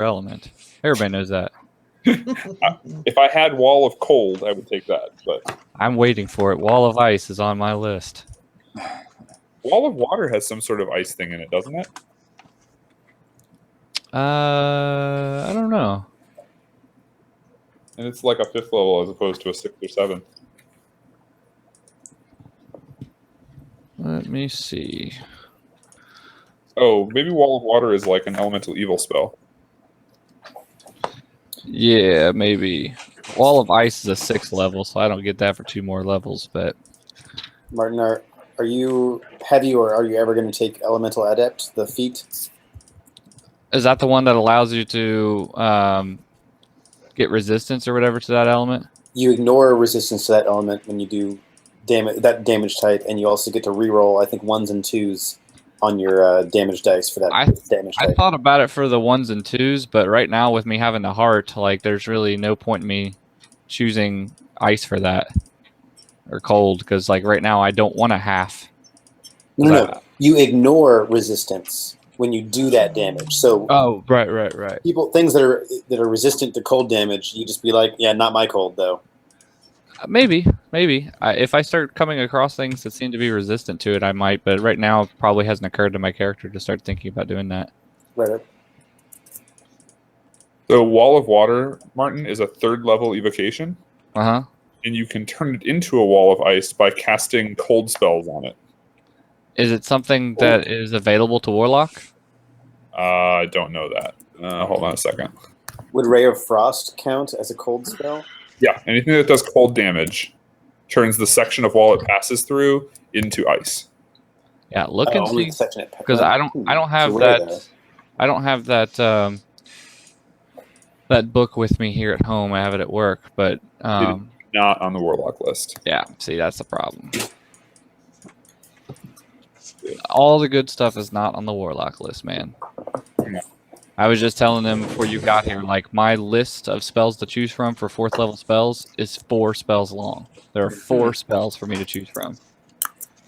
element. Everybody knows that. If I had Wall of Cold, I would take that. But I'm waiting for it. Wall of Ice is on my list. Wall of Water has some sort of ice thing in it, doesn't it? I don't know. And it's like a 5th level as opposed to a 6th or 7th. Let me see. Oh, maybe Wall of Water is like an elemental evil spell. Yeah, maybe. Wall of Ice is a 6th level, so I don't get that for 2 more levels. But Martin, are you heavy, or are you ever going to take Elemental Adept, the feat? is that the one that allows you to get resistance or whatever to that element? You ignore resistance to that element when you do that damage type, and you also get to reroll, I think, 1s and 2s on your damage dice for that damage type. I thought about it for the 1s and 2s, but right now with me having the heart, like there's really no point in me choosing ice for that or cold, because like right now I don't want a half. No. You ignore resistance when you do that damage. So right. Things that are resistant to cold damage, you just be like, yeah, not my cold though. Maybe. If I start coming across things that seem to be resistant to it, I might. But right now, it probably hasn't occurred to my character to start thinking about doing that. Right. The Wall of Water, Martin, is a 3rd level evocation. And you can turn it into a Wall of Ice by casting cold spells on it. Is it something that is available to Warlock? I don't know that. Hold on a second. Would Ray of Frost count as a cold spell? Yeah, anything that does cold damage turns the section of wall it passes through into ice. Yeah, look and see, because I don't have that. I don't have that that book with me here at home. I have it at work, but not on the Warlock list. Yeah, see, that's the problem. All the good stuff is not on the Warlock list, man. Yeah. I was just telling them before you got here, like my list of spells to choose from for 4th level spells is 4 spells long. There are 4 spells for me to choose from.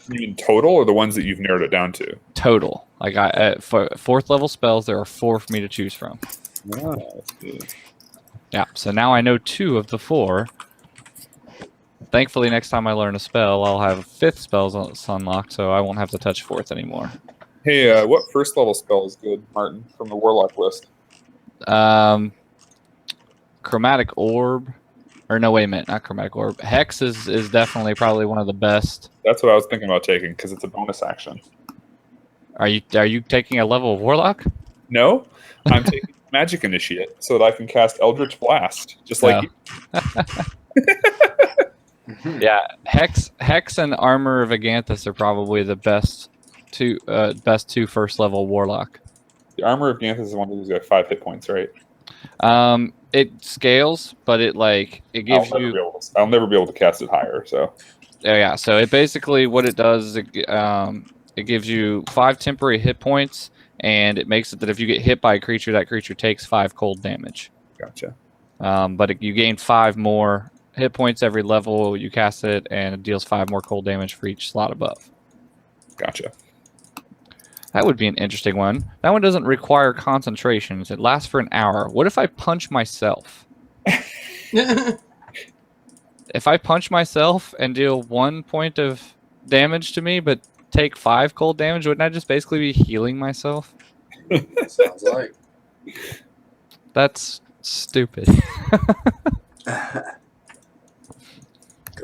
You mean total, or the ones that you've narrowed it down to? Total. Like for 4th level spells, there are 4 for me to choose from. Yeah. So now I know 2 of the 4. Thankfully, next time I learn a spell, I'll have 5th spells unlocked, so I won't have to touch 4th anymore. Hey, what 1st level spell is good, Martin, from the Warlock list? Chromatic Orb. Or no, wait a minute, not Chromatic Orb. Hex is definitely probably one of the best. That's what I was thinking about taking, because it's a bonus action. Are you taking a level of Warlock? No, I'm taking Magic Initiate so that I can cast Eldritch Blast, just like you. Yeah, Hex and Armor of Aganthus are probably the best two 1st level Warlock. The Armor of Aganthus is one who's got 5 hit points, right? It scales, but it gives you. I'll never be able to cast it higher. So. Yeah. So it basically what it does is it gives you 5 temporary hit points, and it makes it that if you get hit by a creature, that creature takes 5 cold damage. Gotcha. But you gain 5 more hit points every level you cast it, and it deals 5 more cold damage for each slot above. Gotcha. That would be an interesting one. That one doesn't require concentration. It lasts for an hour. What if I punch myself? If I punch myself and deal 1 point of damage to me, but take 5 cold damage, wouldn't I just basically be healing myself? Sounds like. That's stupid.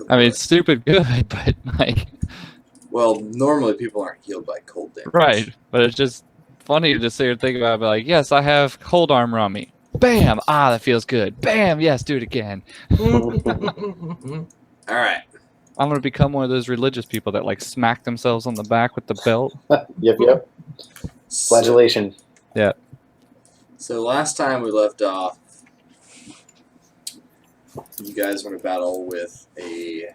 I mean, it's stupid good, but like... Well, normally people aren't healed by cold damage. Right, but it's just funny to sit here and think about it. Like, yes, I have cold armor on me. Bam! Ah, that feels good. Bam! Yes, do it again. All right. I'm gonna become one of those religious people that like smack themselves on the back with the belt. Yep. Flagellation. Yeah. So last time we left off, you guys went to battle with a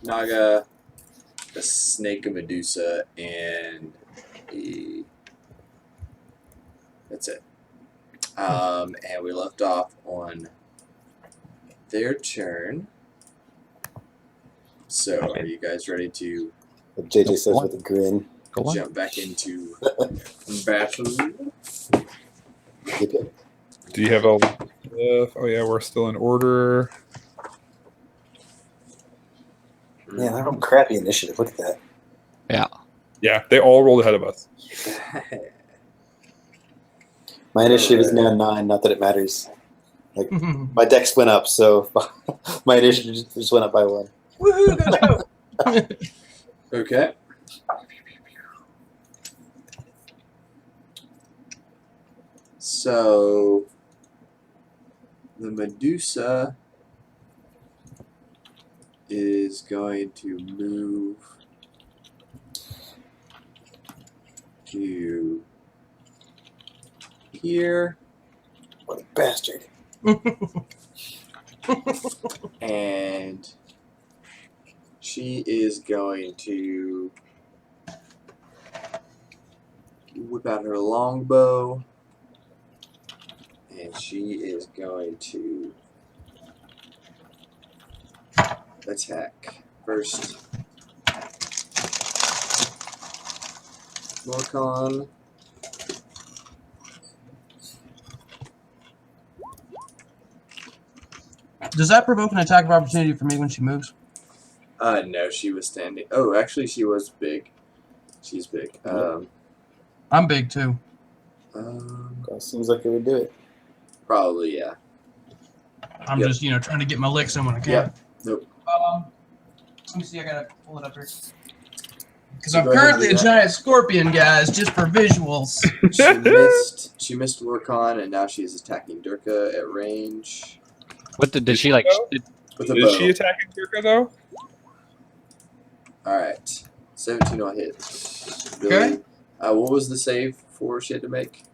Naga, a snake, a Medusa, and a... That's it. And we left off on their turn. So, are you guys ready to... What JJ says with a grin. Jump back into battle? Yep. Do you have all? Oh yeah, we're still in order. Yeah, they're all crappy initiative. Look at that. Yeah. Yeah, they all rolled ahead of us. My initiative is now 9. Not that it matters. Like my dex went up, so my initiative just went up by 1. Woohoo! Go. Okay. So the Medusa is going to move to here. What a bastard. And she is going to whip out her longbow, and she is going to attack first. Morcon. Does that provoke an attack of opportunity for me when she moves? No, she was standing. Oh, actually, she was big. She's big. I'm big too. Seems like it would do it. Probably, yeah. I'm Yep. just, trying to get my licks in when I can. Yep. Nope. Let me see. I gotta pull it up here. Because So I'm go ahead and currently do a that. giant scorpion, guys, just for visuals. She missed Lorcon, and now she's attacking Durka at range What did she like? with a Is bow. she attacking Durka though? All right, 17 will hit. Okay. Billy, what was the save for she had to make?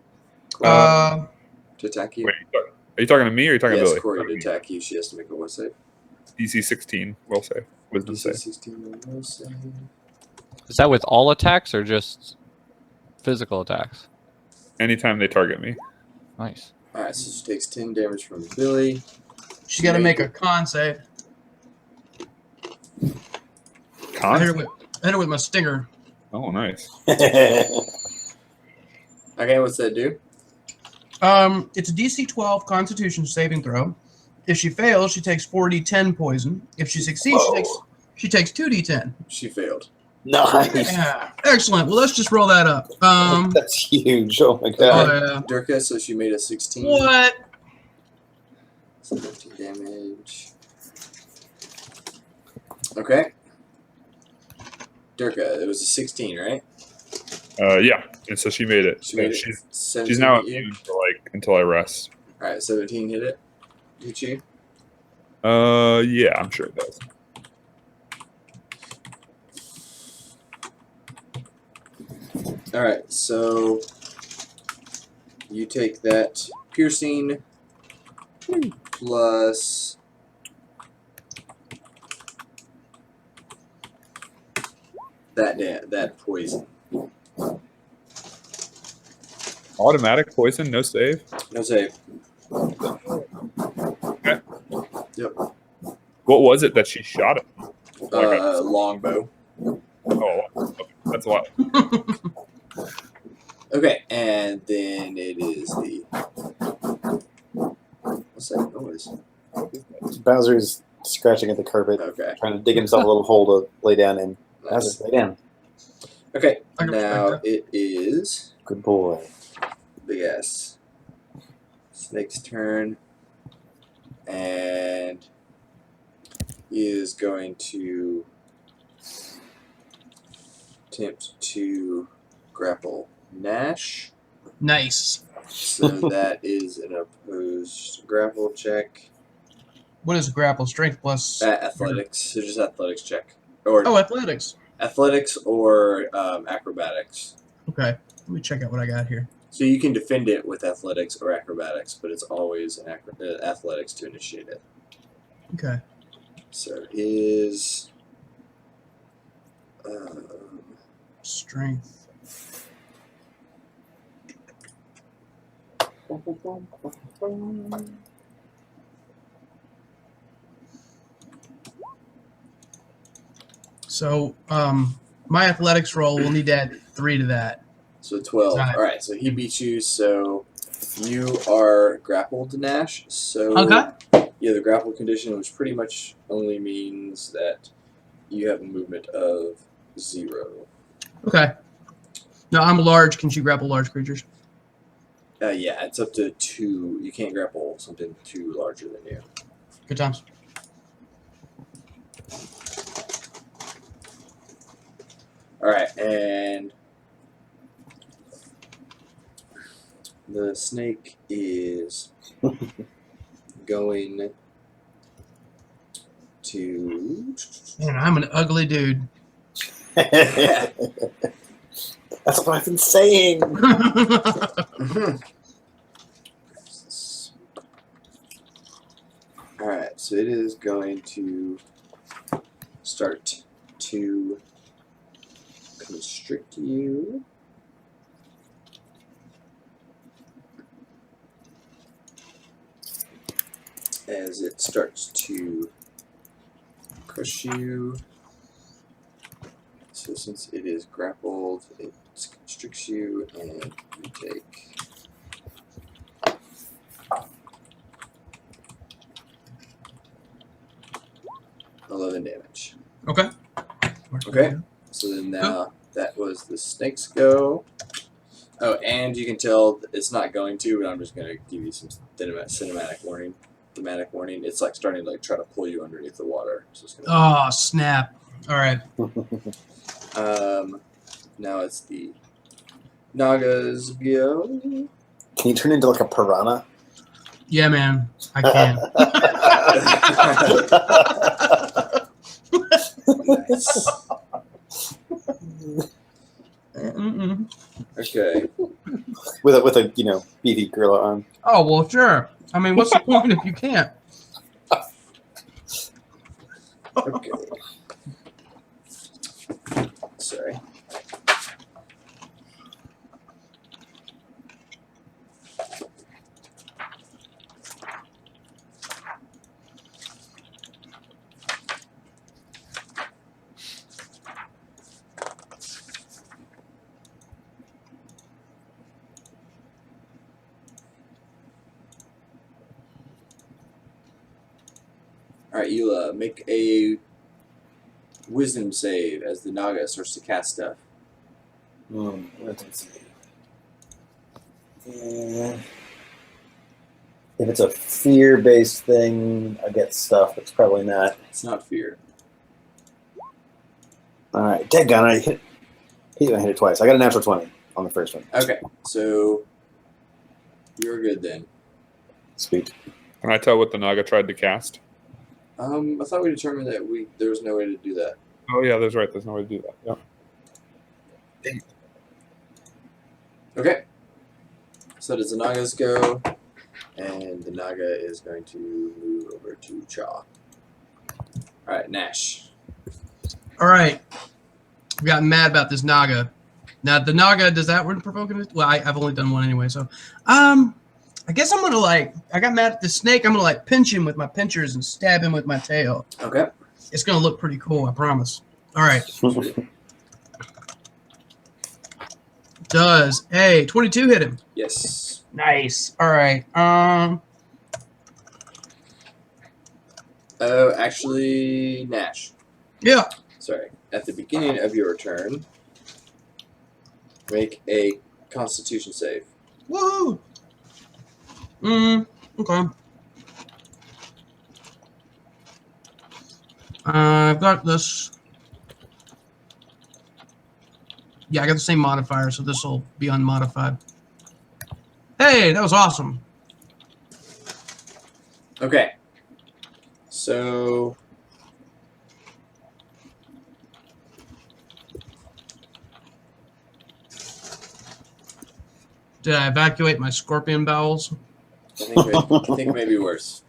Uh, To attack you? Wait, are you talking to me or are you talking to Yes, Billy? Corey, Talking to to me. attack you, she has to make a what save? DC 16, will save. Wisdom DC save. 16 will save. Is that with all attacks or just physical attacks? Anytime they target me. Nice. All right, so she takes 10 damage from Billy. she got to make a con save. I hit her with my stinger. Oh, nice. Okay, what's that do? It's a DC 12 Constitution saving throw. If she fails, she takes 4d10 poison. If she succeeds, she takes 2d10. She failed. Nice. Yeah, excellent. Well, let's just roll that up. That's huge. Oh my god. Yeah. Durka, so she made a 16. What? 17 damage. Okay. Durka, it was a 16, right? Yeah, and so she made it. She made it. She's 17 now hit you? immune for until I rest. All right, 17 hit it. Hit you? Yeah, I'm sure it does. All right, so you take that piercing plus that poison. Automatic poison, no save. No save. Okay. Yep. What was it that she shot at? Longbow. Oh, okay. That's a lot. Okay, and then it is the. What's that noise? Bowser is scratching at the carpet, Okay. trying to dig himself a little hole to lay down in. Bowser, lay down. Okay, I can now respect it is Good boy. big ass snake's turn, and he is going to attempt to grapple Nash. Nice. So that is an opposed grapple check. What is grapple? Strength plus. Athletics. So just athletics check, or Oh, athletics. athletics or acrobatics. Okay. Let me check out what I got here. So you can defend it with athletics or acrobatics, but it's always an athletics to initiate it. Okay. So his Strength. So, my athletics roll will need to add 3 to that. so 12. Got it. All right, so he beats you. So You are grappled, Nash. So Okay. yeah, the grapple condition, which pretty much only means that you have a movement of 0. Okay. No, I'm large. Can she grapple large creatures? Yeah, it's up to 2. You can't grapple something too larger than you. Good times. All right, and the snake is going to. Man, I'm an ugly dude. That's what I've been saying. All right, so it is going to start to constrict you. As it starts to crush you. So since it is grappled, it constricts you, and you take 11 damage. Okay. Okay. So then now that was the snake's go. Oh, and you can tell it's not going to, but I'm just going to give you some cinematic warning. Thematic warning. It's like starting to try to pull you underneath the water. So it's gonna Oh, snap. All right. Now it's the Naga's go. Can you turn into like a piranha? Yeah, man. I can. Nice. Okay. with a beefy gorilla arm. Oh, well, sure. I mean, what's the point if you can't? Okay. Sorry. Alright, Eula, make a wisdom save as the Naga starts to cast stuff. Let's see. If it's a fear-based thing, I get stuff. It's probably not. It's not fear. All right, deadgun. I hit it twice. I got a natural 20 on the first one. Okay, so you're good then. Sweet. Can I tell what the Naga tried to cast? I thought we determined that there was no way to do that. Oh yeah, that's right. There's no way to do that. Yeah. Okay. So does the Nagas go, and the Naga is going to move over to Chaw. Alright, Nash. All right. I've gotten mad about this Naga. Now, the Naga, does that one provoke it? Well, I've only done one anyway, so. I guess I'm going to, I got mad at the snake. I'm going to, pinch him with my pinchers and stab him with my tail. Okay. It's going to look pretty cool, I promise. All right. Does a 22 hit him? Yes. Nice. All right. Oh, actually, Nash. Yeah. Sorry. At the beginning of your turn, make a Constitution save. Woohoo. Okay. I've got this. Yeah, I got the same modifier, so this will be unmodified. Hey, that was awesome. Okay. So Did I evacuate my scorpion bowels? I think maybe worse.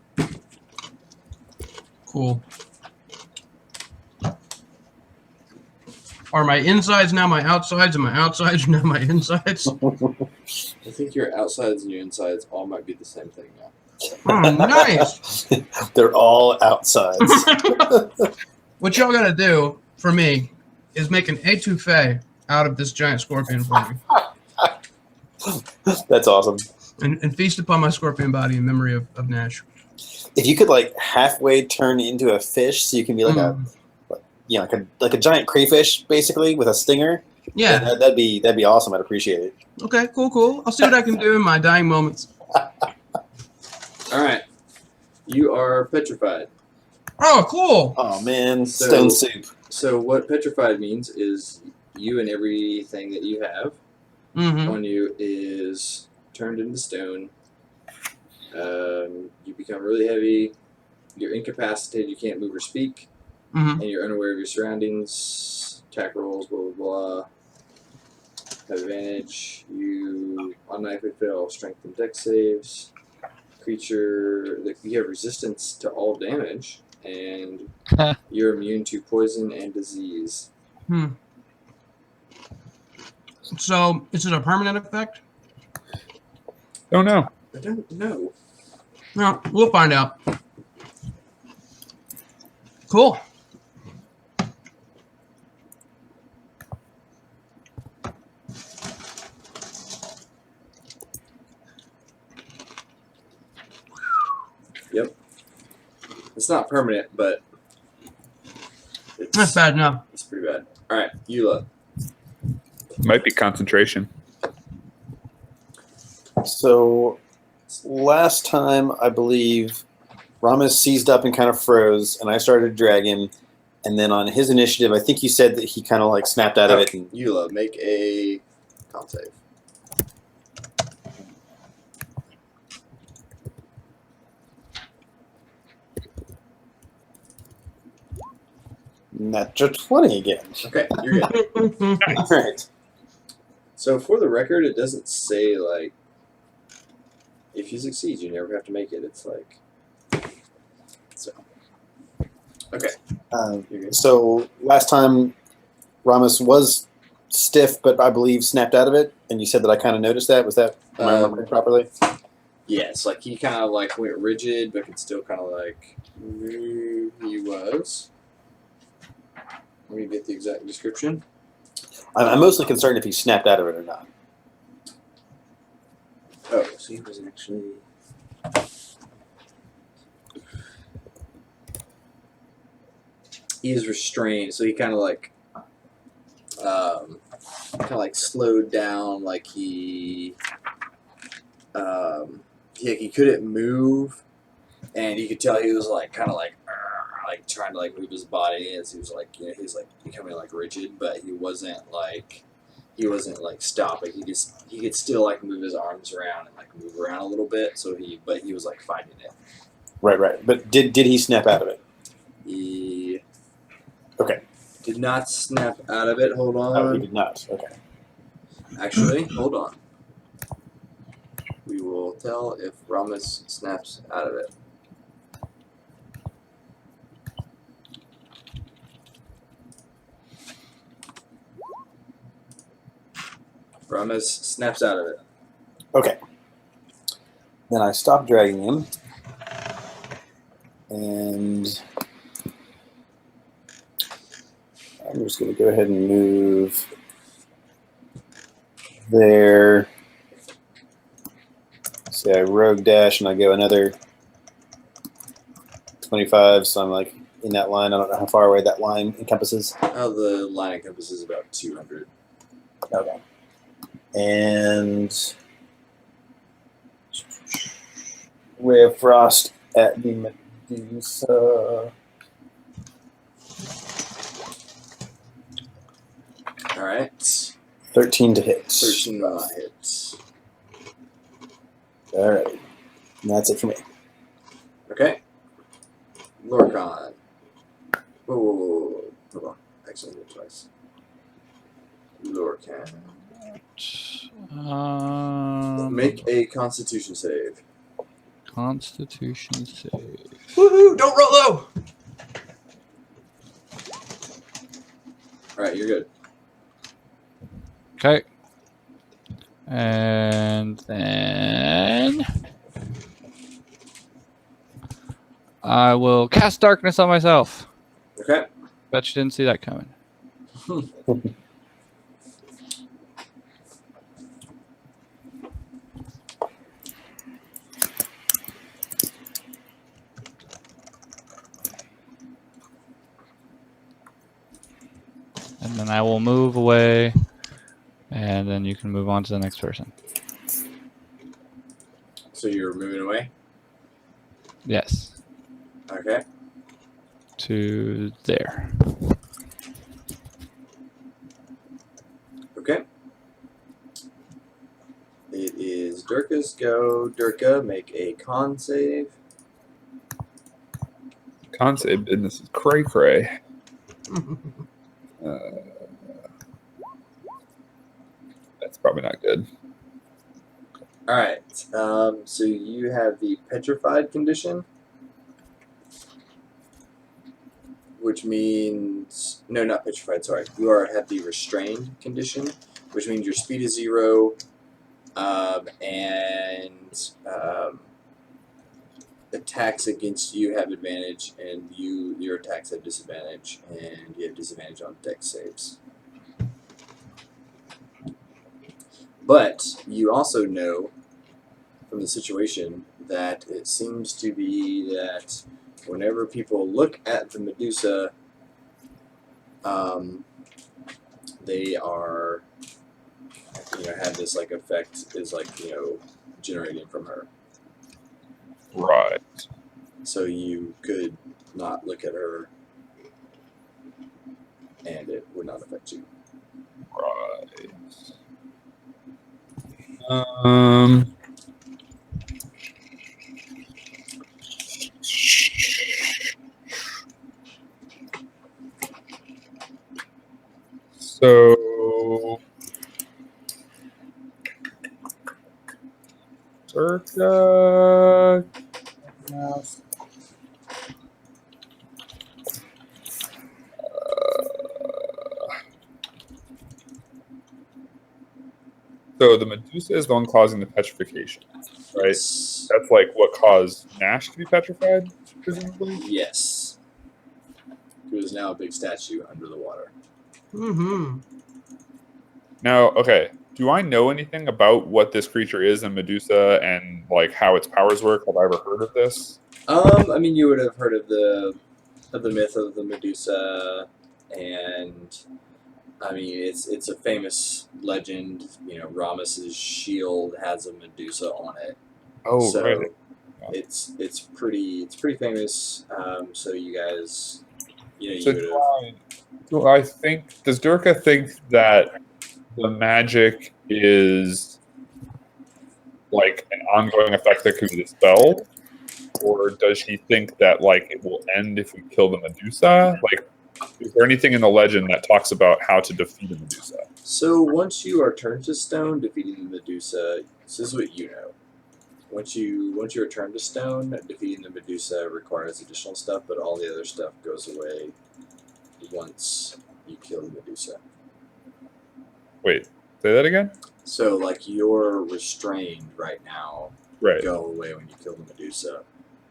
Cool. Are my insides now my outsides, and my outsides are now my insides? I think your outsides and your insides all might be the same thing now. Oh, nice. They're all outsides. What y'all got to do for me is make an étouffée out of this giant scorpion for me. That's awesome. And feast upon my scorpion body in memory of Nash. If you could like halfway turn into a fish, so you can be like like a giant crayfish, basically with a stinger. Yeah. then that'd be awesome. I'd appreciate it. Okay. Cool. I'll see what I can do in my dying moments. All right. You are petrified. Oh, cool. Oh man, So- stone soup. So what petrified means is you and everything that you have Mm-hmm. on you is turned into stone. You become really heavy. You're incapacitated. You can't move or speak. Mm-hmm. And you're unaware of your surroundings. Attack rolls, blah, blah, blah. Have advantage. You automatically fail strength and dex saves. Creature, you have resistance to all damage. And you're immune to poison and disease. So, is it a permanent effect? Don't know. I don't know. No, we'll find out. Cool. Yep. It's not permanent, but That's bad enough. it's pretty bad. All right, Eula. Might be concentration. So last time, I believe Ramis seized up and kind of froze, and I started to drag him. And then on his initiative, I think you said that he kind of like snapped out of it. And, Eula, make a con save. natural 20 again. Okay, you're good. All right. So for the record, it doesn't say like if you succeed, you never have to make it. It's like so. Okay, you're good. So last time, Ramis was stiff, but I believe snapped out of it. And you said that I kind of noticed that. Was that am I remembering properly? Yes, like he kind of like went rigid, but could still kind of like move. He was. Let me get the exact description. I'm mostly concerned if he snapped out of it or not. Oh, so he was actually. He is restrained, so he kind of like, slowed down. Like he couldn't move, and you could tell he was like kind of like trying to like move his body as he was like he's like becoming like rigid, but he wasn't like stopping. He could still like move his arms around and like move around a little bit. So he was like fighting it. Right. But did he snap out of it? He Okay. did not snap out of it. Hold on. Oh, he did not. Okay. Actually, hold on. We will tell if Ramis snaps out of it. Ramis snaps out of it. Okay. Then I stopped dragging him. And I'm just going to go ahead and move there. Say I rogue dash and I go another 25, so I'm like in that line. I don't know how far away that line encompasses. Oh, the line encompasses about 200. Okay. And Ray of Frost at the Medusa. All right. 13 to hit. 13 will not hit. All right. And that's it for me. Okay. Lorcan. Whoa. Hold on. Actually, hit twice. Lorcan. Make a Constitution save. Constitution save. Woohoo! Don't roll low. All right, you're good. Okay. And then I will cast darkness on myself. Okay. Bet you didn't see that coming. And then I will move away, and then you can move on to the next person. So you're moving away? Yes. Okay. To there. Okay. It is Durka's go. Durka, make a con save. Concept, and this is cray cray. That's probably not good. All right. So you have the petrified condition, which means no, not petrified. Sorry, you have the restrained condition, which means your speed is 0, and attacks against you have advantage, and your attacks have disadvantage, and you have disadvantage on dex saves. But you also know from the situation that it seems to be that whenever people look at the Medusa, they are, have this like effect is like generating from her. Right. So you could not look at her, and it would not affect you. Right. So circa so the Medusa is the one causing the petrification, right? Yes. That's like what caused Nash to be petrified, presumably? Yes. It was now a big statue under the water. Mm-hmm. Now, okay, do I know anything about what this creature is in Medusa and like how its powers work? Have I ever heard of this? I mean, you would have heard of the myth of the Medusa, and I mean, it's a famous legend. Rames's shield has a Medusa on it. Oh, So right. it's pretty famous. So you guys, So you would have. does Durka think that the magic is like an ongoing effect that could be dispelled? Or does she think that like it will end if we kill the Medusa? Like, is there anything in the legend that talks about how to defeat a Medusa? So once you are turned to stone, defeating the Medusa, this is what you know. Once you are turned to stone, defeating the Medusa requires additional stuff, but all the other stuff goes away once you kill the Medusa. Wait, say that again? So like you're restrained right now, Right. go away when you kill the Medusa,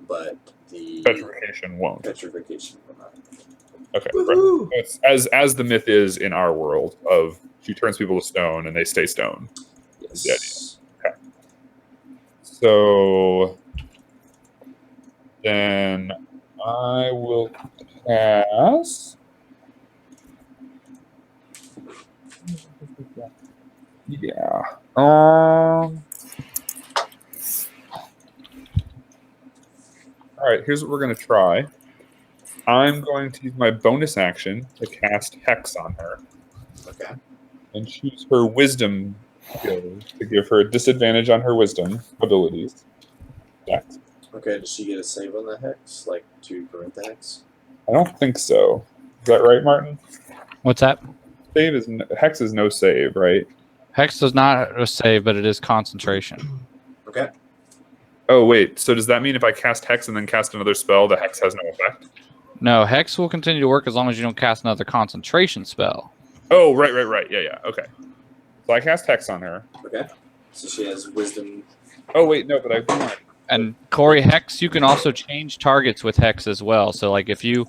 but the Petrification won't. petrification will not. Okay. Woohoo! Right. It's as the myth is in our world of she turns people to stone and they stay stone. Yes. Okay. So then I will cast. Yeah. All right. Here's what we're gonna try. I'm going to use my bonus action to cast Hex on her. Okay. And choose her Wisdom skill to give her a disadvantage on her Wisdom abilities. Dex. Okay. Does she get a save on the hex, like to prevent the hex? I don't think so. Is that right, Martin? What's that? Hex is no save, right? Hex does not save, but it is concentration. Okay. Oh wait. So does that mean if I cast Hex and then cast another spell, the Hex has no effect? No, Hex will continue to work as long as you don't cast another concentration spell. Oh, right. Yeah. Okay. So I cast Hex on her. Okay. So she has Wisdom. Oh wait, no, but I. And Corey, Hex, you can also change targets with Hex as well. So like if you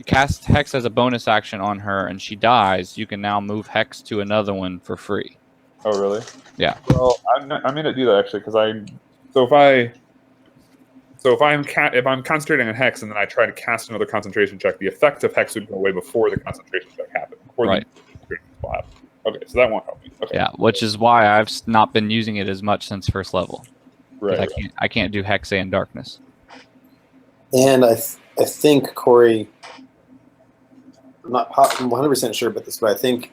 cast Hex as a bonus action on her and she dies, you can now move Hex to another one for free. Oh really? Yeah. Well, I'm going to do that actually because if I'm concentrating on Hex and then I try to cast another concentration check, the effect of Hex would go away before the concentration check happened. For Right. the slab. Okay, so that won't help me. Okay. Yeah, which is why I've not been using it as much since first level. 'Cause Right. I can't do Hex and Darkness. And I think, Corey, I'm not 100% sure about this, but I think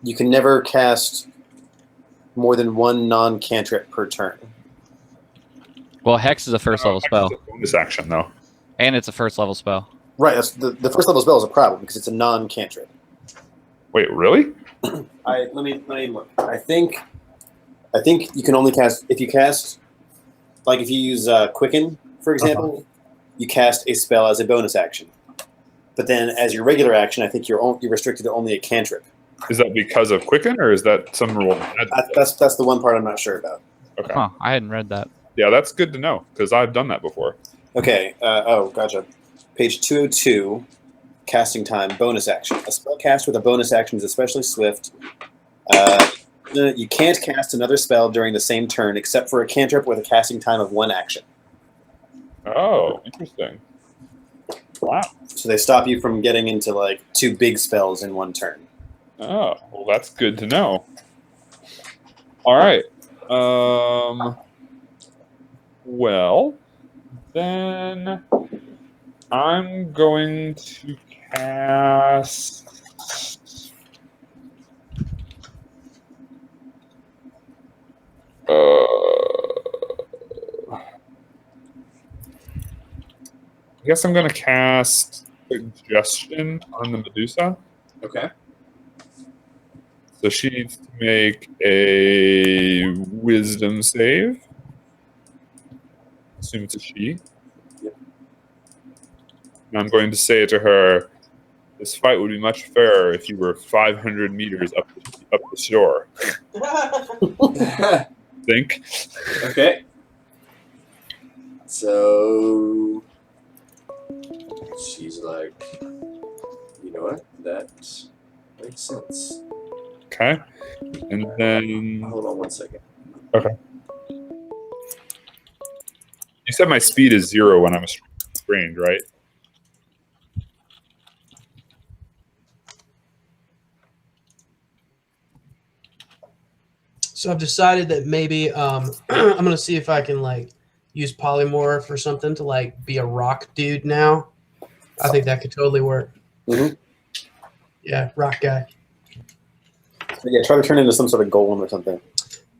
you can never cast more than one non-cantrip per turn. Well, Hex is a first level Hex spell, is a bonus action though. and it's a first level spell. Right, that's the first level spell is a problem because it's a non-cantrip. Wait, really? Let me look. I think you can only cast if you cast, like if you use Quicken, for example, you cast a spell as a bonus action. But then as your regular action, I think you're restricted to only a cantrip. Is that because of Quicken, or is that some rule? That's the one part I'm not sure about. Okay. Huh, I hadn't read that. Yeah, that's good to know because I've done that before. Okay. Gotcha. Page 202, casting time, bonus action. A spell cast with a bonus action is especially swift. You can't cast another spell during the same turn except for a cantrip with a casting time of 1 action. Oh, interesting. Wow. So they stop you from getting into like 2 big spells in 1 turn. Oh, well, that's good to know. All right. Well, then I'm going to cast. I guess I'm going to cast Suggestion on the Medusa. Okay. So she needs to make a Wisdom save. Assume it's a she. Yep. And I'm going to say to her, this fight would be much fairer if you were 500 meters up the shore. Think? Okay. So she's like, you know what? That makes sense. Okay. And then Hold on 1 second. you said my speed is 0 when I'm restrained, right? So I've decided that maybe I'm gonna see if I can like use polymorph or something to like be a rock dude now. I think that could totally work. Mhm. Yeah, rock guy. Yeah, try to turn into some sort of golem or something.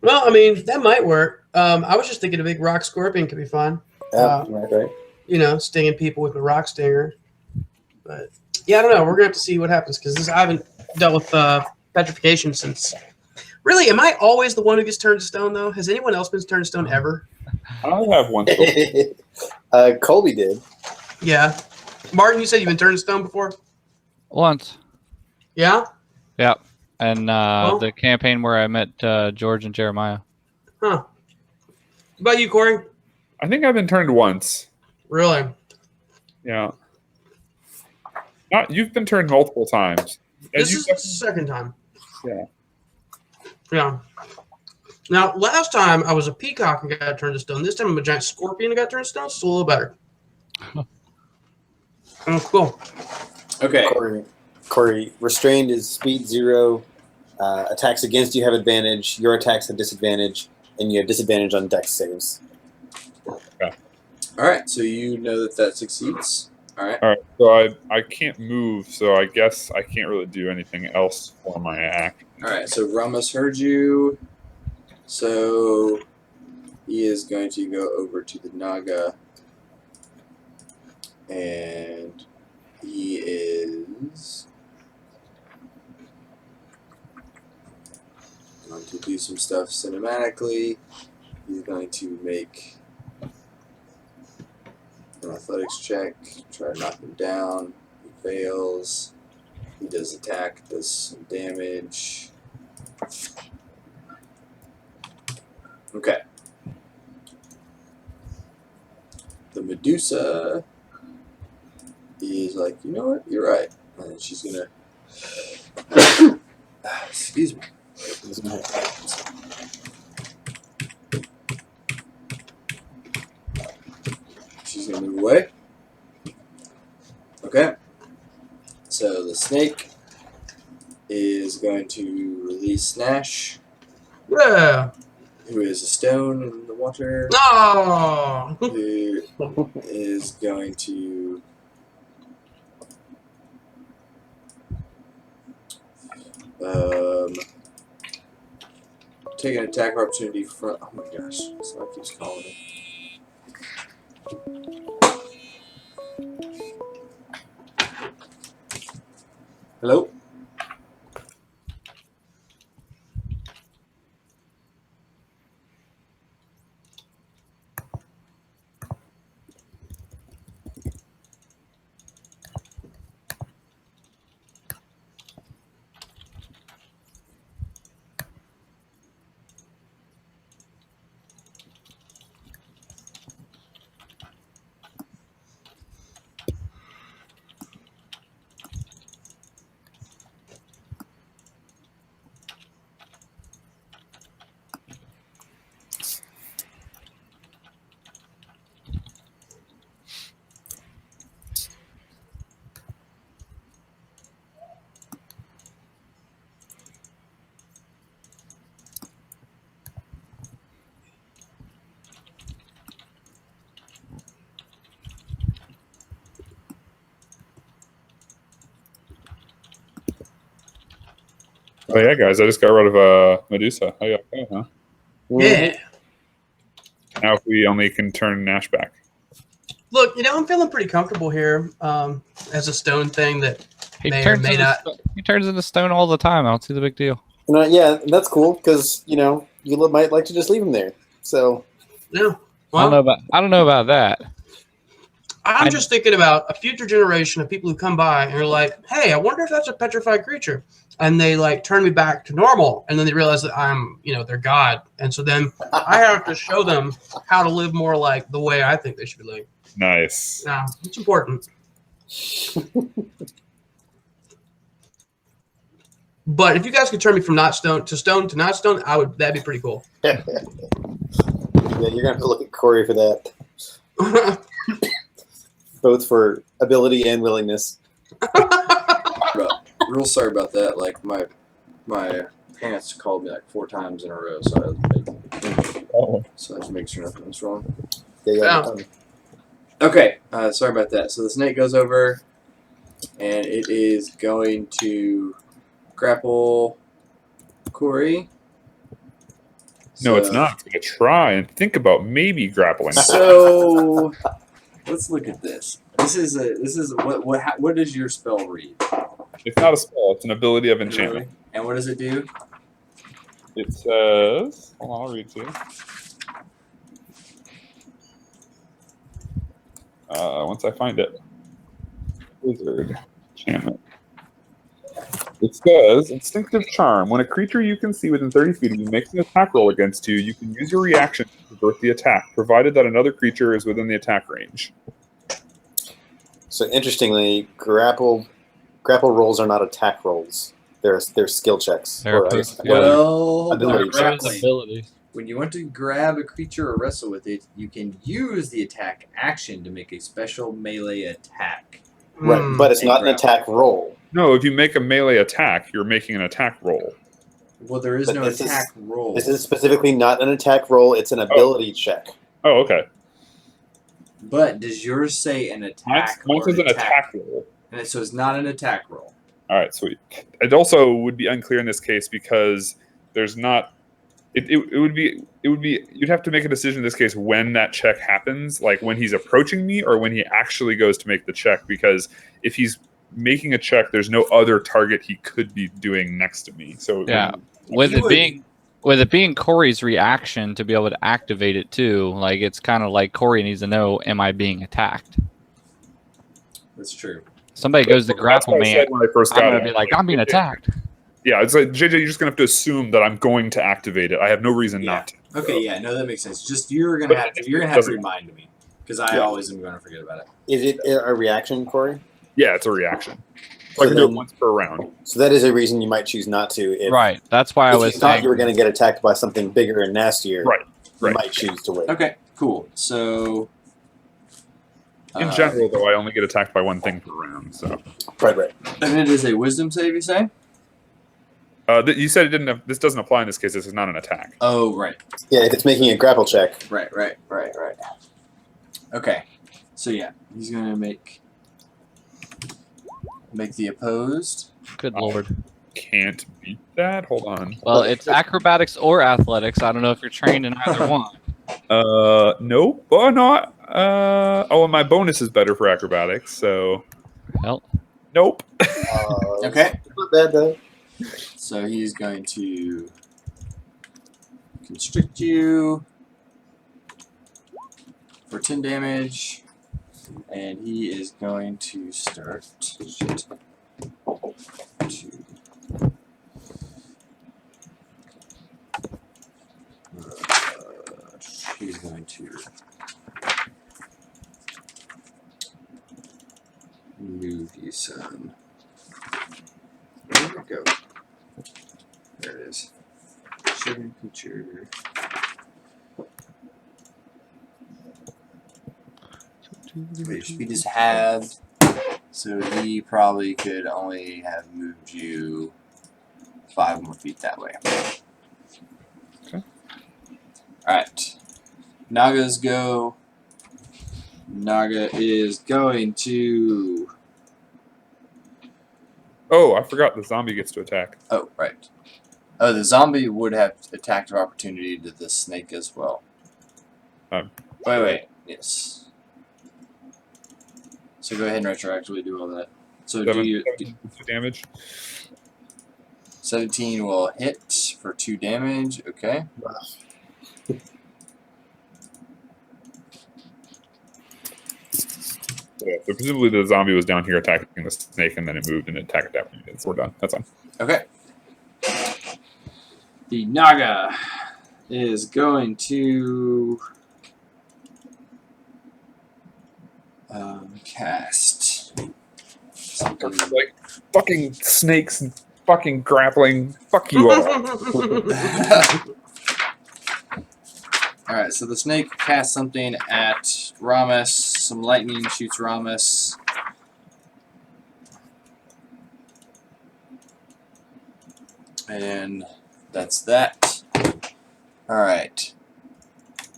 Well, I mean that might work. I was just thinking a big rock scorpion could be fun. Right. You know, stinging people with a rock stinger. But yeah, I don't know. We're gonna have to see what happens because I haven't dealt with petrification since. Really, am I always the one who gets turned to stone though? Has anyone else been turned to stone ever? I have one. Colby did. Yeah. Martin, you said you've been turned to stone before? Once. Yeah? Yeah. And Well- the campaign where I met George and Jeremiah. Huh. What about you, Corey? I think I've been turned once. Really? Yeah. You've been turned multiple times. This is the second time. Yeah. Yeah. Now, last time I was a peacock and got turned to stone. This time I'm a giant scorpion and got turned to stone. It's a little better. Oh, cool. Okay. Corey, restrained is speed 0. Attacks against you have advantage. Your attacks have disadvantage, and you have disadvantage on dex saves. All right. So you know that succeeds. All right. All right. So I can't move, so I guess I can't really do anything else for my act. All right. So Ramos heard you. So he is going to go over to the Naga, and he is going to do some stuff cinematically. He's going to make an athletics check, try to knock him down. He fails. He does attack, does some damage. Okay. The Medusa is like, you know what? You're right. And she's gonna. Excuse me. She's gonna move away. Okay. So the snake is going to release Snash, Yeah. who is a stone in the water. Oh. Who is going to take an attack opportunity from. Oh my gosh! Someone keeps calling me. Hello. Oh yeah, guys, I just got rid of Medusa. Oh yeah, okay, huh? Yeah. Now if we only can turn Nash back. Look, I'm feeling pretty comfortable here as a stone thing that He may or turns may into not. he turns into stone all the time. I don't see the big deal. Yeah, that's cool because you might like to just leave him there. So Yeah. I Well, don't know about that. I'm just thinking about a future generation of people who come by and are like, "Hey, I wonder if that's a petrified creature," and they like turn me back to normal, and then they realize that I'm, their god, and so then I have to show them how to live more like the way I think they should be living. Nice. Yeah, it's important. But if you guys could turn me from not stone to stone to not stone, that'd be pretty cool. yeah, you're gonna have to look at Corey for that, both for ability and willingness. Real sorry about that. Like my parents called me like 4 times in a row, so I just make sure nothing's wrong. Yeah. Okay, sorry about that. So the snake goes over, and it is going to grapple Corey. No, it's not. It's going to try and think about maybe grappling. So let's look at this. This is what does your spell read? It's not a spell. It's an ability of enchantment. And what does it do? It says, hold on, I'll read it to you. Once I find it. Wizard. Enchantment. It says, Instinctive Charm. When a creature you can see within 30 feet of you makes an attack roll against you, you can use your reaction to avert the attack, provided that another creature is within the attack range. So interestingly, grapple rolls are not attack rolls. They're skill checks. They're ability checks. abilities. When you want to grab a creature or wrestle with it, you can use the attack action to make a special melee attack. Right, but it's not an attack roll. No, if you make a melee attack, you're making an attack roll. Well, there is no attack roll. This is specifically not an attack roll. It's an ability check. Oh, okay. But does yours say an attack? Mine says an attack roll. And so it's not an attack roll. All right, sweet. It also would be unclear in this case because there's not. It would be you'd have to make a decision in this case when that check happens, like when he's approaching me or when he actually goes to make the check. Because if he's making a check, there's no other target he could be doing next to me. So yeah, with it being Corey's reaction to be able to activate it too, like it's kind of like Corey needs to know, am I being attacked? That's true. Somebody goes to grapple me, I'm when I first got gonna be like, I'm being attacked. Yeah, it's like JJ. You're just gonna have to assume that I'm going to activate it. I have no reason not to. Okay, yeah, no, that makes sense. Just you're gonna have to remind me because I always am going to forget about it. Is it a reaction, Corey? Yeah, it's a reaction. So I can do it once per round. So that is a reason you might choose not to. Right. That's why I was saying. If you thought saying you were going to get attacked by something bigger and nastier, you might choose to wait. Okay, cool. So in general, though, I only get attacked by one thing per round. So right. And it is a wisdom save, you say? You said it didn't. This doesn't apply in this case. This is not an attack. Oh, right. Yeah, if it's making a grapple check. Right. Okay. So yeah, he's gonna make the opposed. Good lord. Can't beat that. Hold on. Well, it's acrobatics or athletics. I don't know if you're trained in either one. Nope. Oh, not. And my bonus is better for acrobatics. So. Hell. Nope. Okay. Not bad though. So he's going to constrict you for 10 damage, and he is going to start. Shit. He's going to move you some. Where did it go? There it is. Sugar creature. Which we just halved, so he probably could only have moved you 5 more feet that way. Okay. Alright. Naga's go. Naga is going to. Oh, I forgot the zombie gets to attack. Oh, right. Oh, the zombie would have attacked of opportunity to the snake as well. Wait. Yes. So go ahead and retroactively do all that. So do you, 2 damage. 17 will hit for 2 damage. Okay. Yeah, so presumably the zombie was down here attacking the snake, and then it moved and it attacked that one. So we're done. That's fine. Okay. The Naga is going to cast something. Like fucking snakes and fucking grappling. Fuck you all. Alright, so the snake casts something at Ramus. Some lightning shoots Ramus. And that's that. Alright.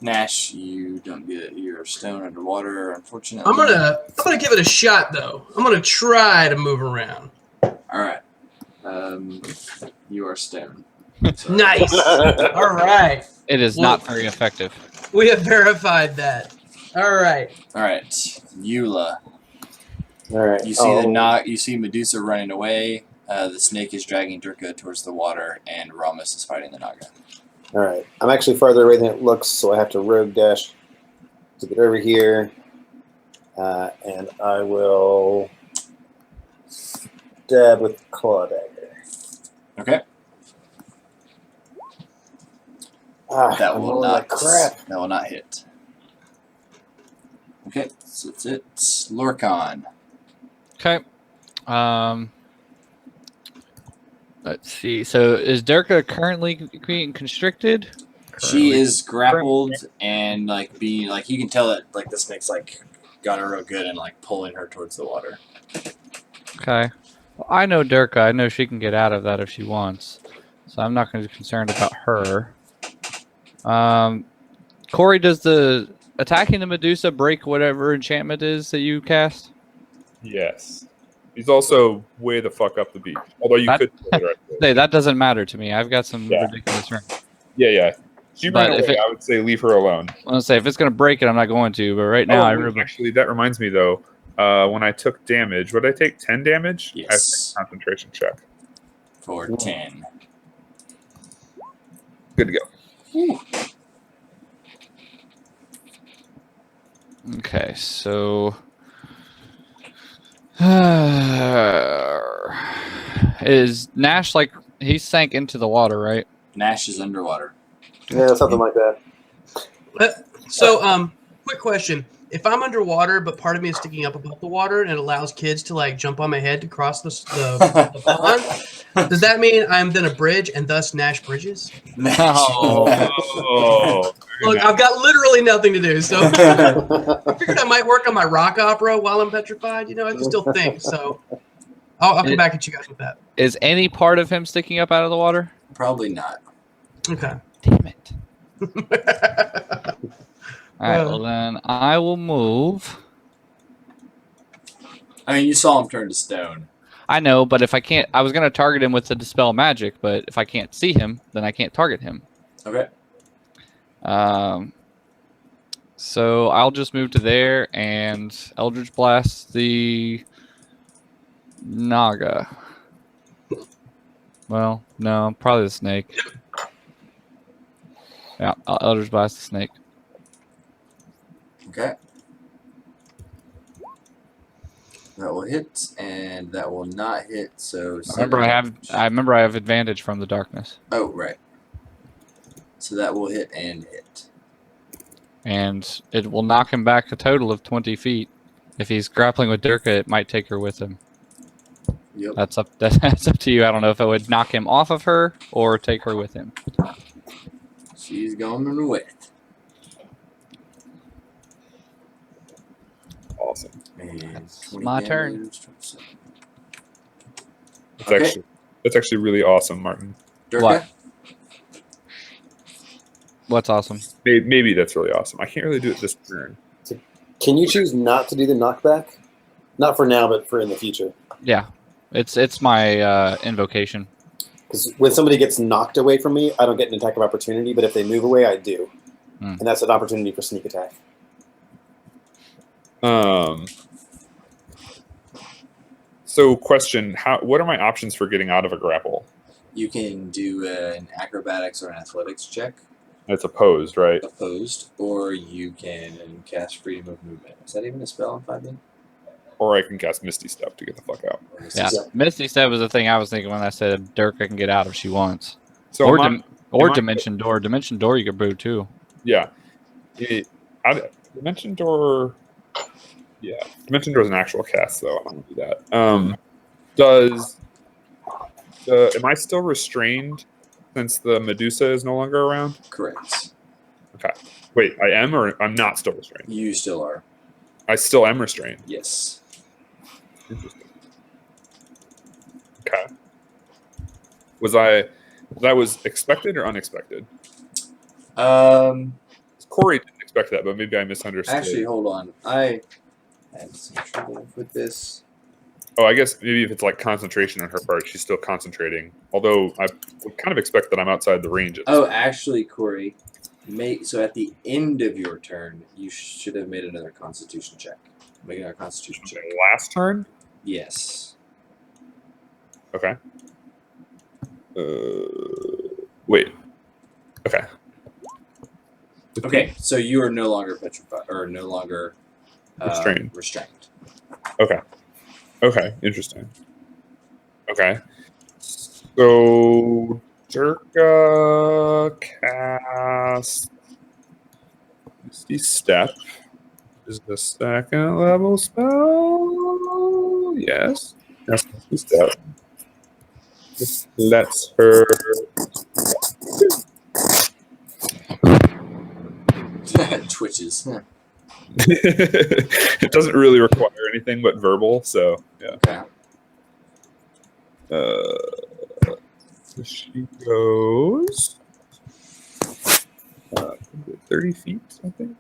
Nash, you don't get your stone underwater, unfortunately. I'm gonna give it a shot though. I'm gonna try to move around. Alright. You are stone. Sorry. Nice. All right. It is not very effective. We have verified that. All right. Alright. Eula. All right. You see you see Medusa running away. The snake is dragging Durka towards the water, and Ramus is fighting the Naga. All right. I'm actually farther away than it looks, so I have to rogue dash to get over here, and I will stab with claw dagger. Okay. That I'm will rolling not. like crap. That will not hit. Okay, so that's it. Lorcan. Okay. Let's see. So is Durka currently being constricted? She is grappled and like being like you can tell that like the snake's like got her real good and like pulling her towards the water. Okay. Well, I know Durka. I know she can get out of that if she wants. So I'm not going to be concerned about her. Corey, does the attacking the Medusa break whatever enchantment is that you cast? Yes. He's also way the fuck up the beach. Although you could. Hey, that doesn't matter to me. I've got some Yeah. ridiculous room. Yeah. She But ran if away. it- I would say leave her alone. I'm gonna say if it's gonna break it, I'm not going to. But right now, I really Actually, that reminds me though. When I took damage, would I take 10 damage? Yes. I have to take a concentration check. For 10. Good to go. okay. So is Nash like he sank into the water, right? Nash is underwater. Yeah, something like that. So, quick question. If I'm underwater, but part of me is sticking up above the water and it allows kids to like jump on my head to cross the pond, does that mean I'm then a bridge and thus Nash bridges? Oh. Look, I've got literally nothing to do, so I figured I might work on my rock opera while I'm petrified. You know, I can still think. So I'll come back at you guys with that. Is any part of him sticking up out of the water? Probably not. Okay. Damn it. All right, well then I will move. I mean, you saw him turn to stone. I know, but if I can't, I was going to target him with the Dispel Magic, but if I can't see him, then I can't target him. Okay. So I'll just move to there and Eldritch Blast the Naga. Well, no, probably the snake. Yeah, I'll Eldritch Blast the snake. Okay. That will hit, and that will not hit. So I remember I have advantage from the darkness. Oh, right. So that will hit and hit. And it will knock him back a total of 20 feet. If he's grappling with Durka, it might take her with him. Yep. That's up to you. I don't know if it would knock him off of her or take her with him. She's going with. Awesome. And my turn. That's actually really awesome, Martin. Durka? What? What's awesome? Maybe that's really awesome. I can't really do it this turn. Can you choose not to do the knockback? Not for now, but for in the future. Yeah, it's my invocation. Because when somebody gets knocked away from me, I don't get an attack of opportunity, but if they move away, I do. And that's an opportunity for sneak attack. So question, what are my options for getting out of a grapple? You can do an acrobatics or an athletics check, It's opposed, right? opposed, or you can cast freedom of movement. Is that even a spell in 5e? Or I can cast Misty Step to get the fuck out. Yeah, Misty Step was the thing I was thinking when I said Durka can get out if she wants. So Or Dimension Door. Dimension Door you could brew too. Yeah. Dimension Door... Yeah. Dimension Door is an actual cast, though. I don't do that. Am I still restrained since the Medusa is no longer around? Correct. Okay. Wait, I am or I'm not still restrained? You still are. I still am restrained. Yes. Interesting. Okay. That was expected or unexpected? Corey didn't expect that, but maybe I misunderstood. Actually, hold on. I had some trouble with this. Oh, I guess maybe if it's like concentration on her part, she's still concentrating. Although I would kind of expect that I'm outside the range. Oh, actually, Corey, so at the end of your turn, you should have made another Constitution check. Make another Constitution check. Last turn? Yes. Okay. Wait. Okay. Okay, so you are no longer petrified, or no longer Restrained. Okay. Okay, interesting. Okay. So Durka cast Misty Step. Is the second level spell? Yes. That's Misty Step. This lets her Twitches. it doesn't really require anything but verbal, so yeah. Okay. So she goes 30 feet, I think.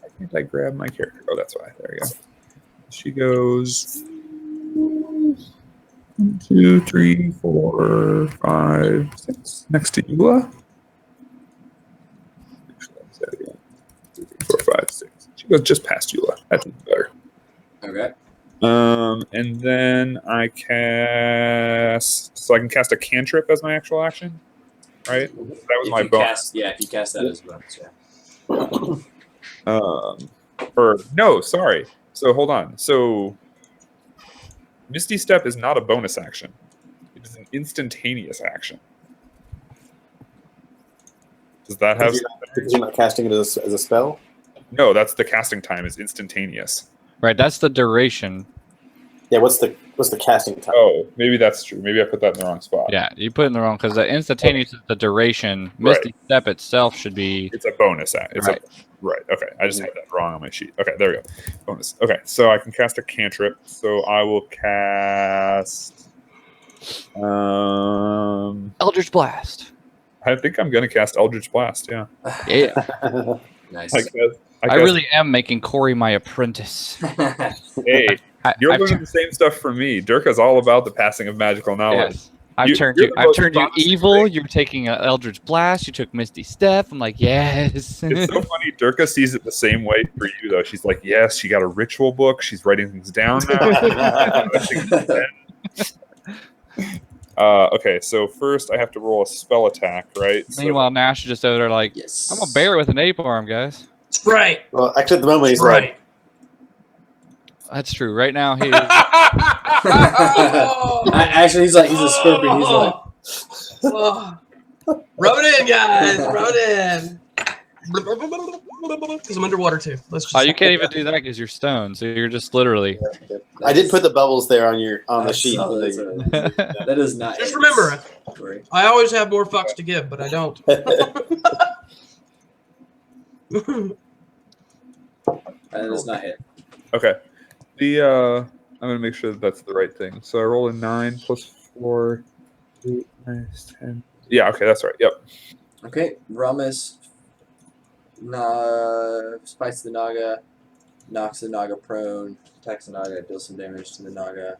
Why can't I grab my character? Oh, that's why. There we go. She goes 1, 2, 3, 4, 5, 6 next to Eula. Actually, let's say it again. 2, 3, 4, 5, 6. She goes just past Eula. That's even better. Okay. And then I cast, so I can cast a cantrip as my actual action, right? That was my bonus. If you cast that as bonus, Or no, sorry. So hold on. So Misty Step is not a bonus action. It is an instantaneous action. Does that have? Because you're not casting it as a spell. No, that's the casting time is instantaneous. Right, that's the duration. Yeah, what's the casting time? Oh, maybe that's true. Maybe I put that in the wrong spot. Yeah, you put it in the wrong because the instantaneous is the duration. Misty Step itself should be It's a bonus act. It's right. Right. Okay. I just had that wrong on my sheet. Okay. There we go. Bonus. Okay. So I can cast a cantrip. So I will cast. Eldritch Blast. I think I'm gonna cast Eldritch Blast. Yeah. Yeah, Nice. I really am making Corey my apprentice. Hey, you're I've learning the same stuff from me. Dirk is all about the passing of magical knowledge. Yes. I've turned you're you. the I've most turned you promising evil. thing. You're taking an Eldritch Blast. You took Misty Step. I'm like, yes. It's so funny. Durka sees it the same way for you, though. She's like, yes, she got a ritual book. She's writing things down now. Okay, so first I have to roll a spell attack, right? Meanwhile, Nash is just over there like, Yes. I'm a bear with an ape arm, guys. Right. Well, actually, at the moment he's Right. That's true. Right now, he is. Actually, he's a scorpion. He's like, Rub it in, guys. Rub it in. Because I'm underwater too. Let's just. Oh, you can't even do that because you're stoned. So you're just literally. I did put the bubbles there on the sheet. That is not. Just remember, I always have more fucks to give, but I don't. That is not it. Okay. I'm gonna make sure that that's the right thing. So I roll a 9 plus 4, 8, 9, 10. Yeah. Okay, that's right. Yep. Okay, Ramus spites the Naga, knocks the Naga prone, attacks the Naga, deals some damage to the Naga.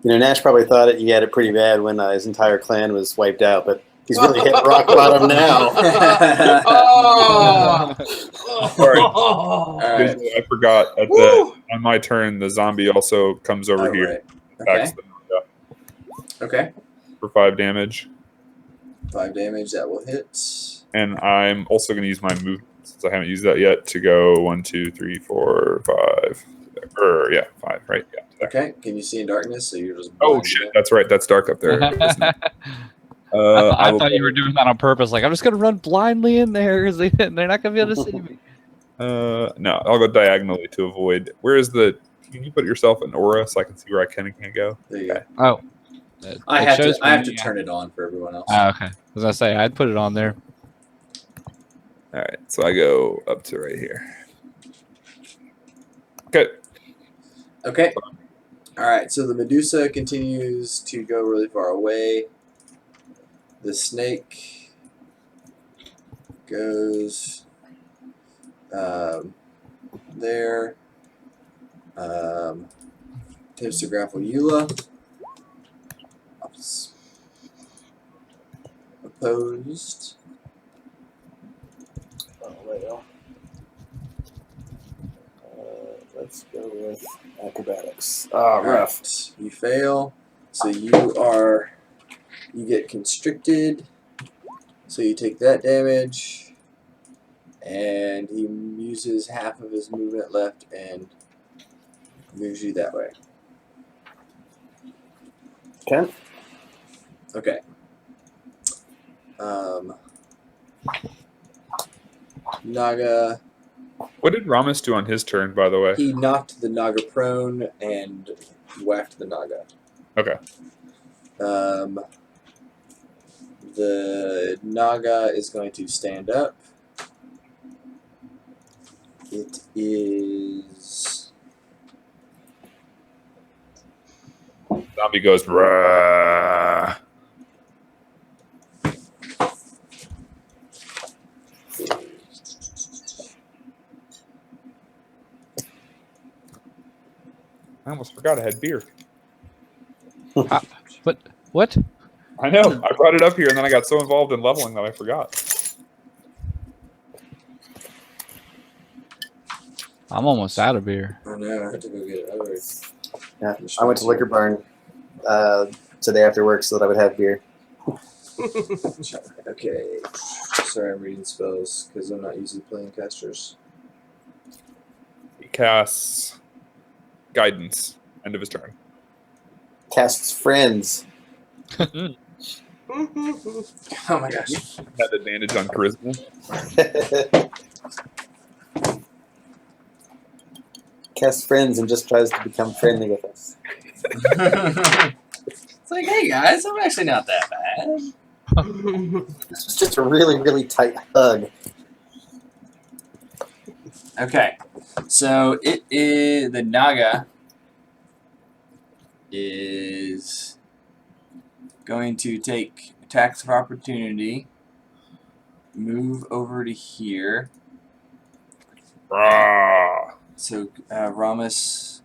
You know, Nash probably thought he had it pretty bad when his entire clan was wiped out, but he's really hit rock bottom now. Oh. Alright. I forgot on my turn the zombie also comes over here, attacks the Naga Okay. for 5 damage, 5 damage, that will hit. and I'm also gonna use my move since I haven't used that yet to go 1, 2, 3, 4, 5. 5. Right. Yeah. Okay, can you see in darkness? So you're just. Oh blinded. shit! That's right. That's dark up there. I thought you were doing that on purpose. Like, I'm just gonna run blindly in there because they're not gonna be able to see me. No, I'll go diagonally to avoid. Where is the? Can you put yourself in aura so I can see where I can and can't go? There you go. Oh, I have to turn it on for everyone else. Oh, okay. As I say, I'd put it on there. All right, so I go up to right here. Okay. Okay. All right. So the Medusa continues to go really far away. The snake goes there. Attempts to grapple Eula. Opposed. Let's go with acrobatics. Rough. You fail. So you get constricted. So you take that damage. And he uses half of his movement left and moves you that way. Okay. Okay. Naga. What did Ramus do on his turn, by the way? He knocked the Naga prone and whacked the Naga. Okay. The Naga is going to stand up. It is. Zombie goes. Rah. I almost forgot I had beer. But what? I know. I brought it up here, and then I got so involved in leveling that I forgot. I'm almost out of beer. Oh no, I have to go get it. Yeah, I went to Liquor Barn today after work so that I would have beer. Okay. Sorry, I'm reading spells because I'm not usually playing casters. He casts guidance. End of his turn. Casts friends. Oh my gosh. Had advantage on charisma. cast friends and just tries to become friendly with us. It's like, hey guys, I'm actually not that bad. This was just a really, really tight hug. Okay, so it is the Naga is going to take attacks of opportunity, move over to here. Rah. So Ramus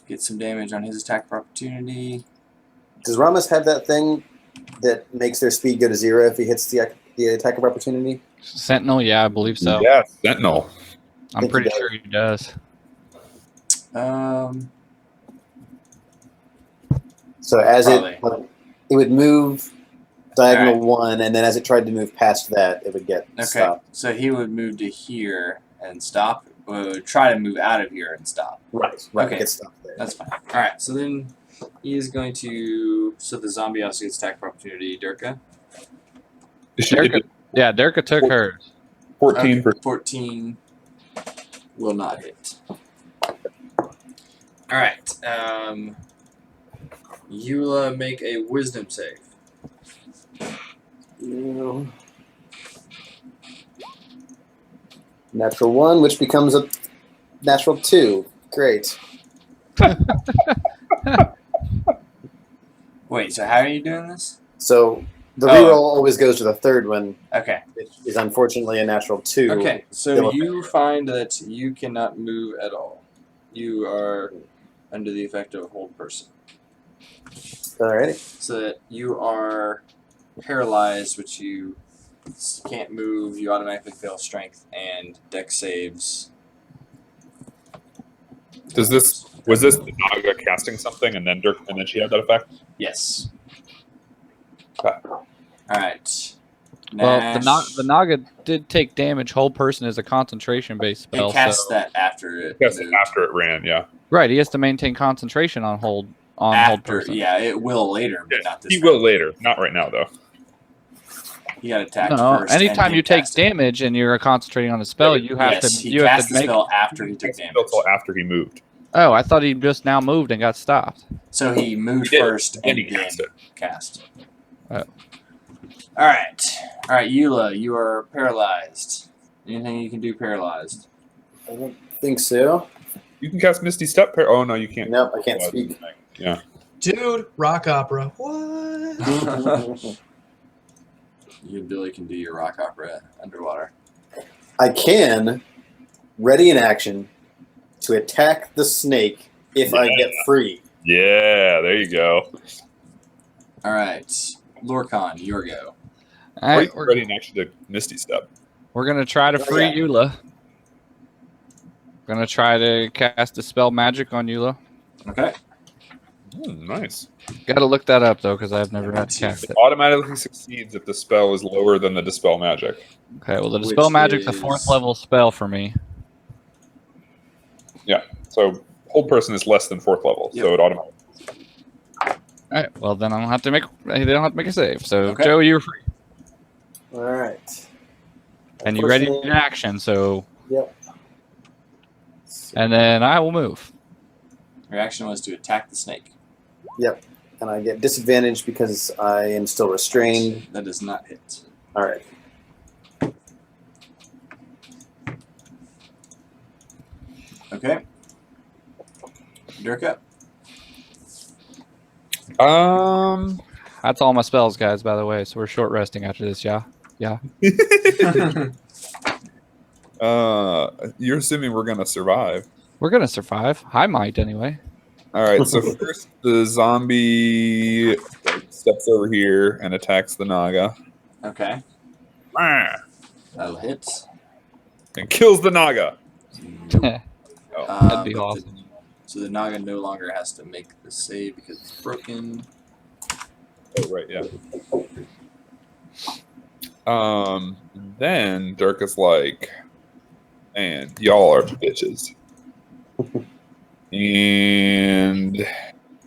gets some damage on his attack of opportunity. Does Ramus have that thing that makes their speed go to 0 if he hits the attack of opportunity? Sentinel, yeah, I believe so. Yeah, Sentinel. I'm think pretty he does. sure he does. So as Probably. it would move diagonal Alright. 1, and then as it tried to move past that, it would get Okay, stopped. so he would move to here and stop. Or would try to move out of here and stop. Right. Okay. Get stopped there. That's fine. All right, so then he is going to. So the zombie also gets attack of opportunity. Durka. Yeah, Derka took hers. 14 Okay, 14 will not hit. All right. Eula, make a wisdom save. Natural 1, which becomes a natural 2. Great. Wait, so how are you doing this? So the Oh. reroll always goes to the third one, Okay. which is unfortunately a natural 2. Okay, so Still a you find that you cannot move at all. You are under the effect of a hold person. Alrighty. So that you are paralyzed, which you can't move, you automatically fail strength and dex saves. Was this the Naga casting something and then she had that effect? Yes. Okay. Alright. Well, the Naga did take damage. Whole person is a concentration-based spell. It casts so. that after it. Yes, moved. after it ran, yeah. Right, he has to maintain concentration on hold hold After, person. yeah, it will later, but not this He time. will later, not right now though. He got attacked No, first. anytime and you take cast it. damage and you're concentrating on a spell, you have Yes, to he you have cast to the make. spell after he took damage. Until after he moved. Oh, I thought he just now moved and got stopped. So he moved He did, first then and he then cast it. cast. Oh. Alright, Eula, you are paralyzed. Anything you can do paralyzed? I don't think so. You can cast Misty Step. Oh no, you can't. Nope, I can't speak. Yeah. Dude, rock opera. What? You and Billy can do your rock opera underwater. I can ready in action to attack the snake if I get free. Yeah, there you go. Alright, Lorcan, your go. All Or right, you can ready in action to Misty Step. we're gonna try to free yeah. Eula. Gonna try to cast Dispel Magic on Eula. Okay. Nice. Gotta look that up though, because I've never had to cast it. Automatically succeeds if the spell is lower than the Dispel Magic. Okay, well the Dispel Which Magic's a is- 4th level spell for me. So Hold Person is less than 4th level, Yep. so it automatically. All right, well then I don't have to make. They don't have to make a save. So Okay. Joe, you're free, All right. and you're ready in action. So Yep. and then I will move. Your action was to attack the snake. Yep. And I get disadvantage because I am still restrained. That does not hit. All right. Okay. Durka. That's all my spells, guys. By the way, so we're short resting after this. Yeah. You're assuming we're gonna survive. We're gonna survive. I might anyway. All right. So first, the zombie steps over here and attacks the Naga. Okay. Ah, That'll hit. and kills the Naga. Oh. That'd be But awesome. So the Naga no longer has to make the save because it's broken. Oh, right, yeah. Then Dirk is like, man, y'all are bitches. And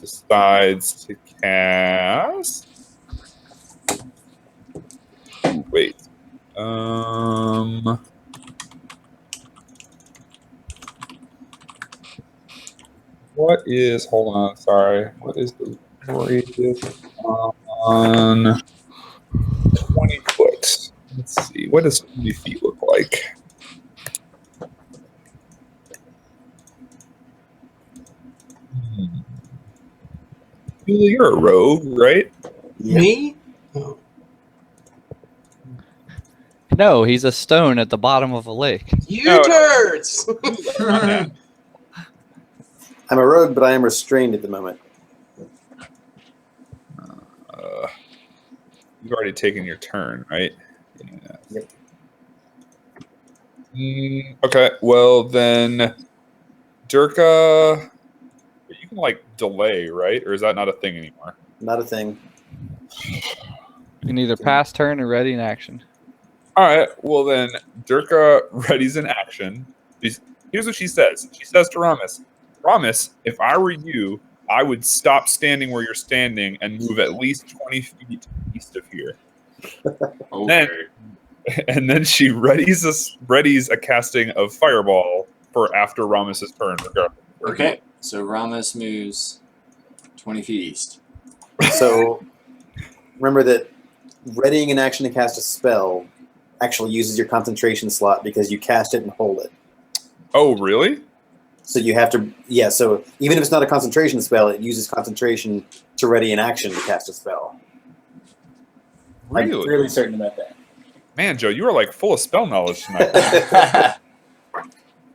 decides to cast. Wait. What is? Hold on. Sorry. What is the radius on 20 foot? Let's see. What does 20 feet look like? You're a rogue, right? Yep. Me? Oh. No, he's a stone at the bottom of a lake. You No, turds! I'm a rogue, but I am restrained at the moment. You've already taken your turn, right? Yeah. Yep. Okay. Well, then, Durka, you can like delay, right? Or is that not a thing anymore? Not a thing. You can either pass turn or ready in action. All right. Well, then, Durka readies in action. Here's what she says. She says to Ramus, Ramus, if I were you, I would stop standing where you're standing and move at least 20 feet east of here. Okay. And then she readies a casting of Fireball for after Ramus's turn, regardless. Okay. So Ramus moves 20 feet east. So remember that readying an action to cast a spell actually uses your concentration slot because you cast it and hold it. Oh, really? So you have to, yeah, so even if it's not a concentration spell, it uses concentration to ready an action to cast a spell. I'm Really? fairly certain about that. Man, Joe, you are like full of spell knowledge tonight.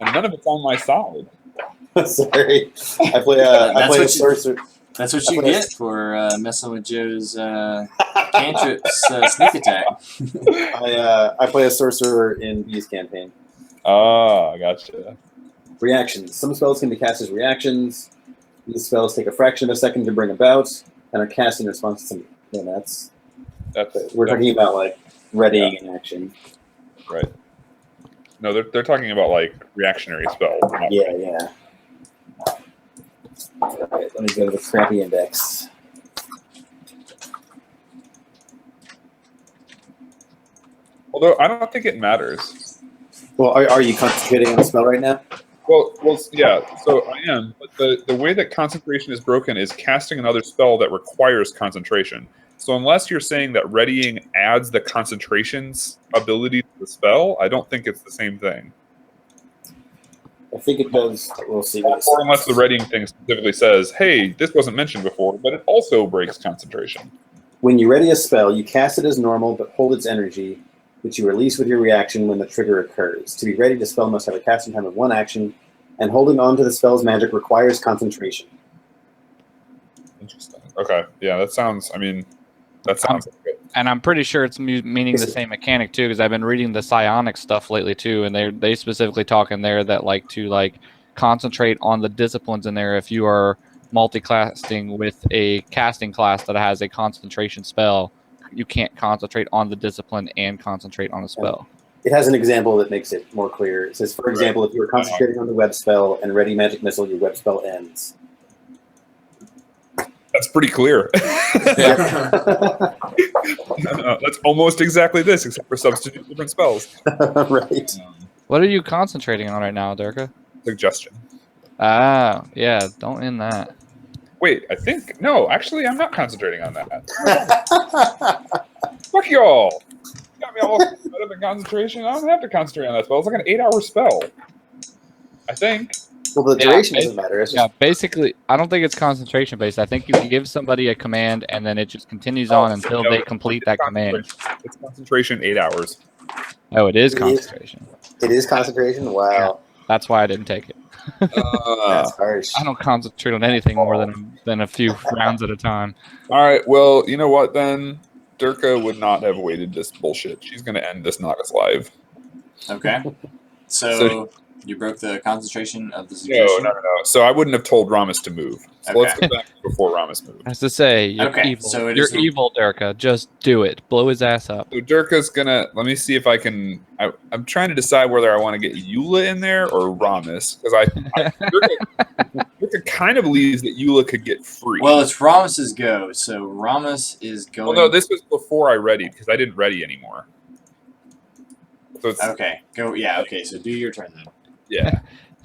And none of it's on my side. Sorry. I play a sorcerer. That's what you get for messing with Joe's cantrips sneak attack. I play a sorcerer in B's campaign. Ah, gotcha. Reactions. Some spells can be cast as reactions. These spells take a fraction of a second to bring about and are cast in response to some. Yeah, we're talking about like readying an action. Right. No, they're talking about like reactionary spells. Yeah. All right, let me go to the crappy index. Although I don't think it matters. Well, are you concentrating on a spell right now? Well, yeah. So I am, but the way that concentration is broken is casting another spell that requires concentration. So unless you're saying that readying adds the concentration's ability to the spell, I don't think it's the same thing. I think it does. We'll see. Or unless the readying thing specifically says, "Hey, this wasn't mentioned before, but it also breaks concentration." When you ready a spell, you cast it as normal, but hold its energy, which you release with your reaction when the trigger occurs. To be ready, the spell must have a casting time of 1 action, and holding on to the spell's magic requires concentration. Interesting. Okay. Yeah, that sounds. I mean, that sounds good. And I'm pretty sure it's meaning the same mechanic too, because I've been reading the psionic stuff lately too, and they specifically talk in there that to concentrate on the disciplines in there. If you are multi-classing with a casting class that has a concentration spell, you can't concentrate on the discipline and concentrate on a spell. It has an example that makes it more clear. It says, for example, if you are concentrating on the web spell and ready magic missile, your web spell ends. That's pretty clear. That's almost exactly this, except for substitute different spells. Right. What are you concentrating on right now, Durka? Suggestion. Ah, yeah, don't end that. Wait, I think no. Actually, I'm not concentrating on that. Fuck y'all. Got me all caught up in concentration. I don't have to concentrate on that spell. It's like an 8-hour spell. I think. Well, the duration doesn't matter. It's just... basically, I don't think it's concentration based. I think you give somebody a command and then it just continues on until they complete that command. It's concentration 8 hours. Oh, it is concentration. It is concentration? Wow. Yeah, that's why I didn't take it. That's harsh. I don't concentrate on anything more than a few rounds at a time. All right, well, you know what then? Durka would not have waited this bullshit. She's going to end this Nagas live. Okay. So you broke the concentration of the No. suggestion? No. So I wouldn't have told Ramus to move. So let's go back before Ramus moves. As to say, you're evil. So you're evil, Durka. Just do it. Blow his ass up. So Durka's gonna. Let me see if I can. I'm trying to decide whether I want to get Eula in there or Ramus because Durka kind of believes that Eula could get free. Well, it's Ramus's go, so Ramus is going. Well, no, this was before I readied because I didn't ready anymore. So it's, okay, go. Yeah, okay. So do your turn then. Yeah.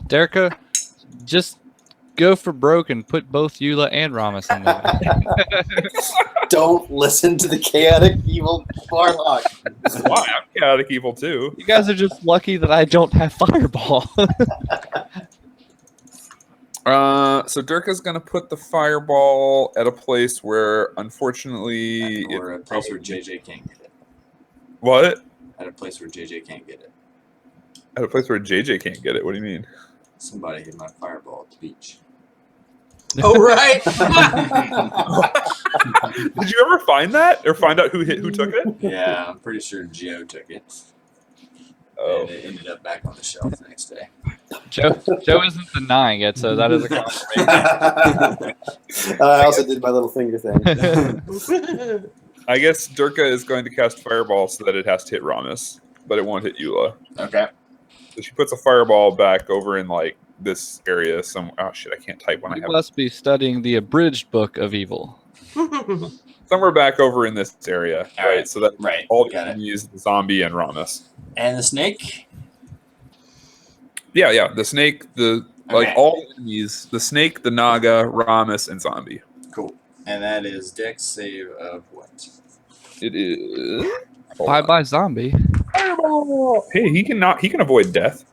Durka, just go for broke and put both Eula and Ramus in there. Don't listen to the chaotic evil Barlock. Why? I'm chaotic evil too. You guys are just lucky that I don't have Fireball. So Durka's gonna put the fireball at a place where, unfortunately, Or a place where JJ can't get it. What? At a place where JJ can't get it. At a place where JJ can't get it. What do you mean? Somebody hit my fireball at the beach. Oh, right. Did you ever find that, or find out who took it? Yeah, I'm pretty sure Geo took it. Oh, And it ended up back on the shelf the next day. Joe isn't denying it, so that is a confirmation. I also did my little finger thing. I guess Durka is going to cast fireball so that it has to hit Ramus, but it won't hit Eula. Okay. So she puts a fireball back over in like this area. Oh shit! I can't type when I You have must be studying the abridged book of evil. somewhere back over in this area, All right? right. So that Right. all Got it. use the zombie and Ramus. And the snake? Yeah. The snake, like Okay. all the enemies, the snake, the Naga, Ramus, and zombie. Cool. And that is Dex save of what? It is. Bye zombie. Fireball. Hey, he can avoid death.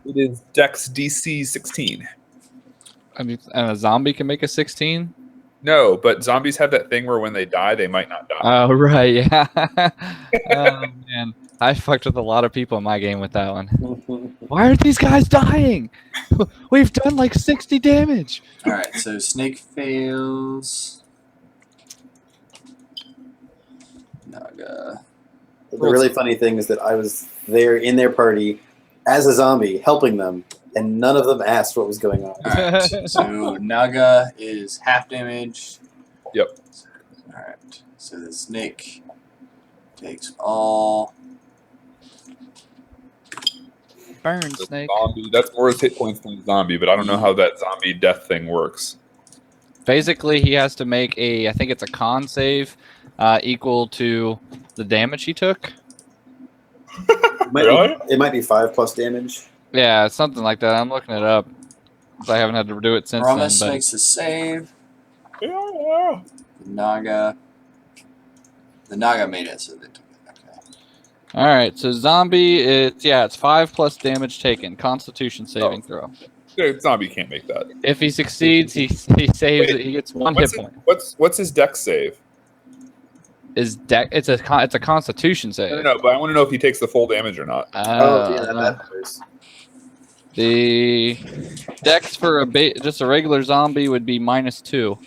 It is Dex DC 16. I mean, and a zombie can make a 16. No, but zombies have that thing where when they die, they might not die. Oh right, yeah. Oh man, I fucked with a lot of people in my game with that one. Why aren't these guys dying? We've done like 60 damage. Alright, so snake fails. Naga. The really funny thing is that I was there in their party as a zombie, helping them, and none of them asked what was going on. Alright, so Naga is half damage. Yep. Alright, so the snake takes all. Burn The snake. zombie, that's more hit points than the zombie, but I don't know how that zombie death thing works. Basically, he has to make I think it's a con save equal to the damage he took. It might be 5+ damage. Yeah, something like that. I'm looking it up. 'Cause I haven't had to do it since Ramus then. makes a save. Yeah. The Naga made it, so they took it. Okay. But all right, so zombie, it's 5+ damage taken. Constitution saving throw. Yeah, zombie can't make that. If he succeeds, he saves it. He gets 1 hit point. What's his dex save? Is deck? It's a Constitution save. No, but I want to know if he takes the full damage or not. That matters. The dex for just a regular zombie would be -2.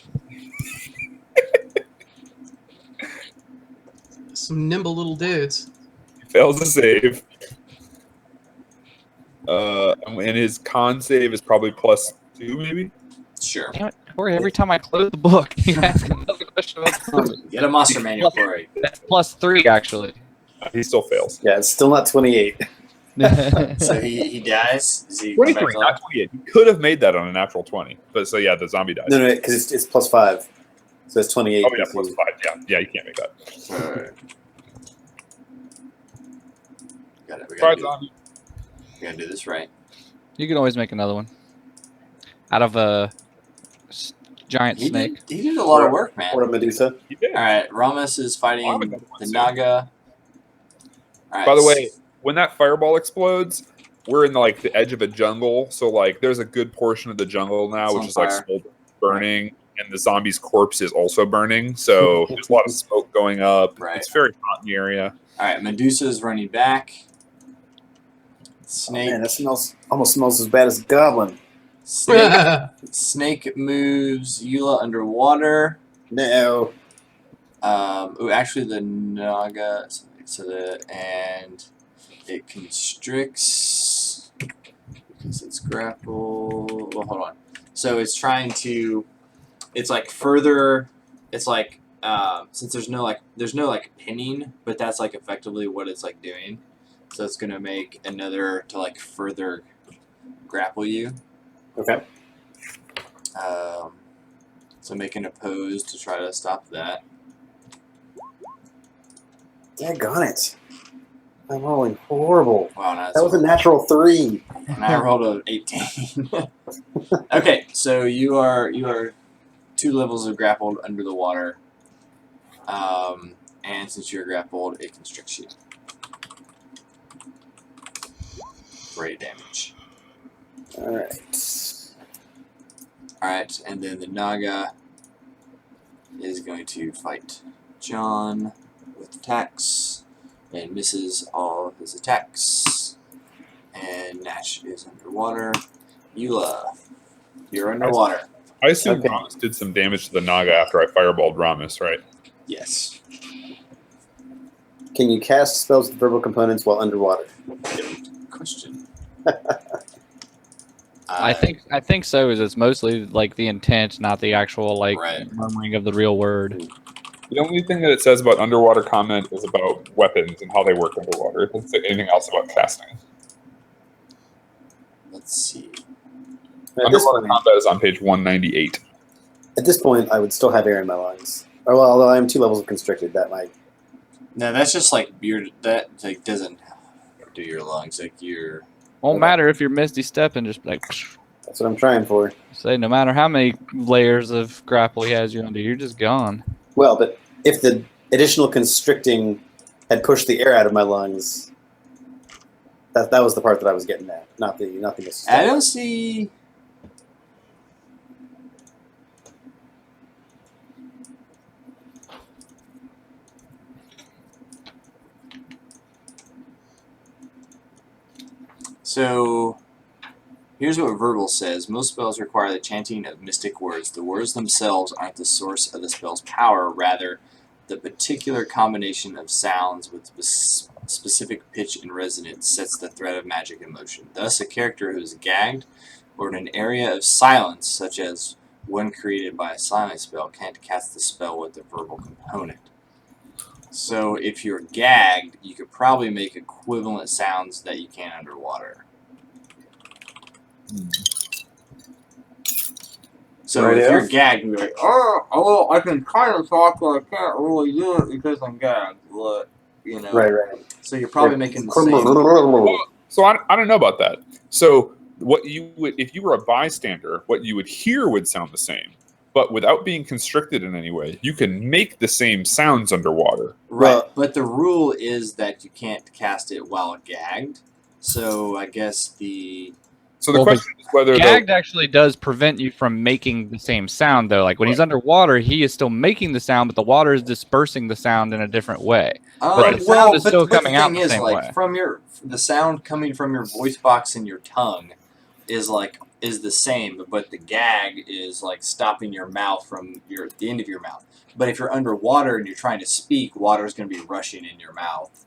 Some nimble little dudes. He fails the save. And his con save is probably +2, maybe. Sure. Damn it, Corey, every time I close the book, you ask another question about the zombie. Get a monster manual for it. That's +3 actually. He still fails. Yeah, it's still not 28. So he dies. Does he come back 23, to not life? 28. He could have made that on a natural 20. But so yeah, the zombie dies. No, because it's +5. So it's 28. Oh yeah, +5. Yeah, you can't make that. Alright. Got it. Try zombie. We gotta do this right. You can always make another one out of a giant He snake. did a lot of work, man. Or a Medusa. He did. Alright, Ramus is fighting Well, I would have the won Naga. All right, By the way, when that fireball explodes, we're in like the edge of a jungle. So like, there's a good portion of the jungle now, It's which on is like fire. smoldering, burning, and the zombie's corpse is also burning. So there's a lot of smoke going up. Right. It's very hot in the area. Alright, Medusa is running back. Oh, Snake. man, that almost smells as bad as a goblin. Snake moves Eula underwater. No. Actually, the Naga. And it constricts because it's grapple. Well, hold on. So it's trying to. It's like further. It's like since there's no pinning, but that's like effectively what it's like doing. So it's gonna make another to like further grapple you. Okay. So make an oppose to try to stop that. Daggone it. I'm rolling horrible. Wow, that's That was a natural 3. and I rolled an 18. Okay, so you are 2 levels of grappled under the water, and since you're grappled, it constricts you for 8 damage. All right. All right, and then the Naga is going to fight John with attacks and misses all of his attacks. And Nash is underwater. Eula, you're underwater. I assume Okay. Ramus did some damage to the Naga after I fireballed Ramus, right? Yes. Can you cast spells with verbal components while underwater? Question. I think so. Is it's mostly like the intent, not the actual like Right. murmuring of the real word. The only thing that it says about underwater comment is about weapons and how they work underwater. It doesn't say anything else about casting. Let's see. Underwater combat is on page 198. At this point, I would still have air in my lungs. Or, well, although I'm 2 levels of constricted, that might. No, that's just like that like doesn't do your lungs. Like you're. Won't matter if you're Misty stepping, just like That's what I'm trying for. say, no matter how many layers of grapple he has you under, you're just gone. Well, but if the additional constricting had pushed the air out of my lungs, that was the part that I was getting at, not the I don't see. So, here's what Verbal says. Most spells require the chanting of mystic words. The words themselves aren't the source of the spell's power, rather, the particular combination of sounds with specific pitch and resonance sets the thread of magic in motion. Thus, a character who is gagged or in an area of silence, such as one created by a silent spell, can't cast the spell with the verbal component. So if you're gagged, you could probably make equivalent sounds that you can underwater. So Right, if yeah. you're gagged, you're like, oh, I can kind of talk, but I can't really do it because I'm gagged. But, you know. Right. So you're probably making the same. So I don't know about that. So what you would, if you were a bystander, what you would hear would sound the same, but without being constricted in any way, you can make the same sounds underwater. Right, Well- but the rule is that you can't cast it while gagged. So I guess the So the Well, question is whether Gagged actually does prevent you from making the same sound, though. Like when he's underwater, he is still making the sound, but the water is dispersing the sound in a different way. But the sound is still coming out the same way. From the sound coming from your voice box and your tongue is the same, but the gag is like stopping your mouth from the end of your mouth. But if you're underwater and you're trying to speak, water is going to be rushing in your mouth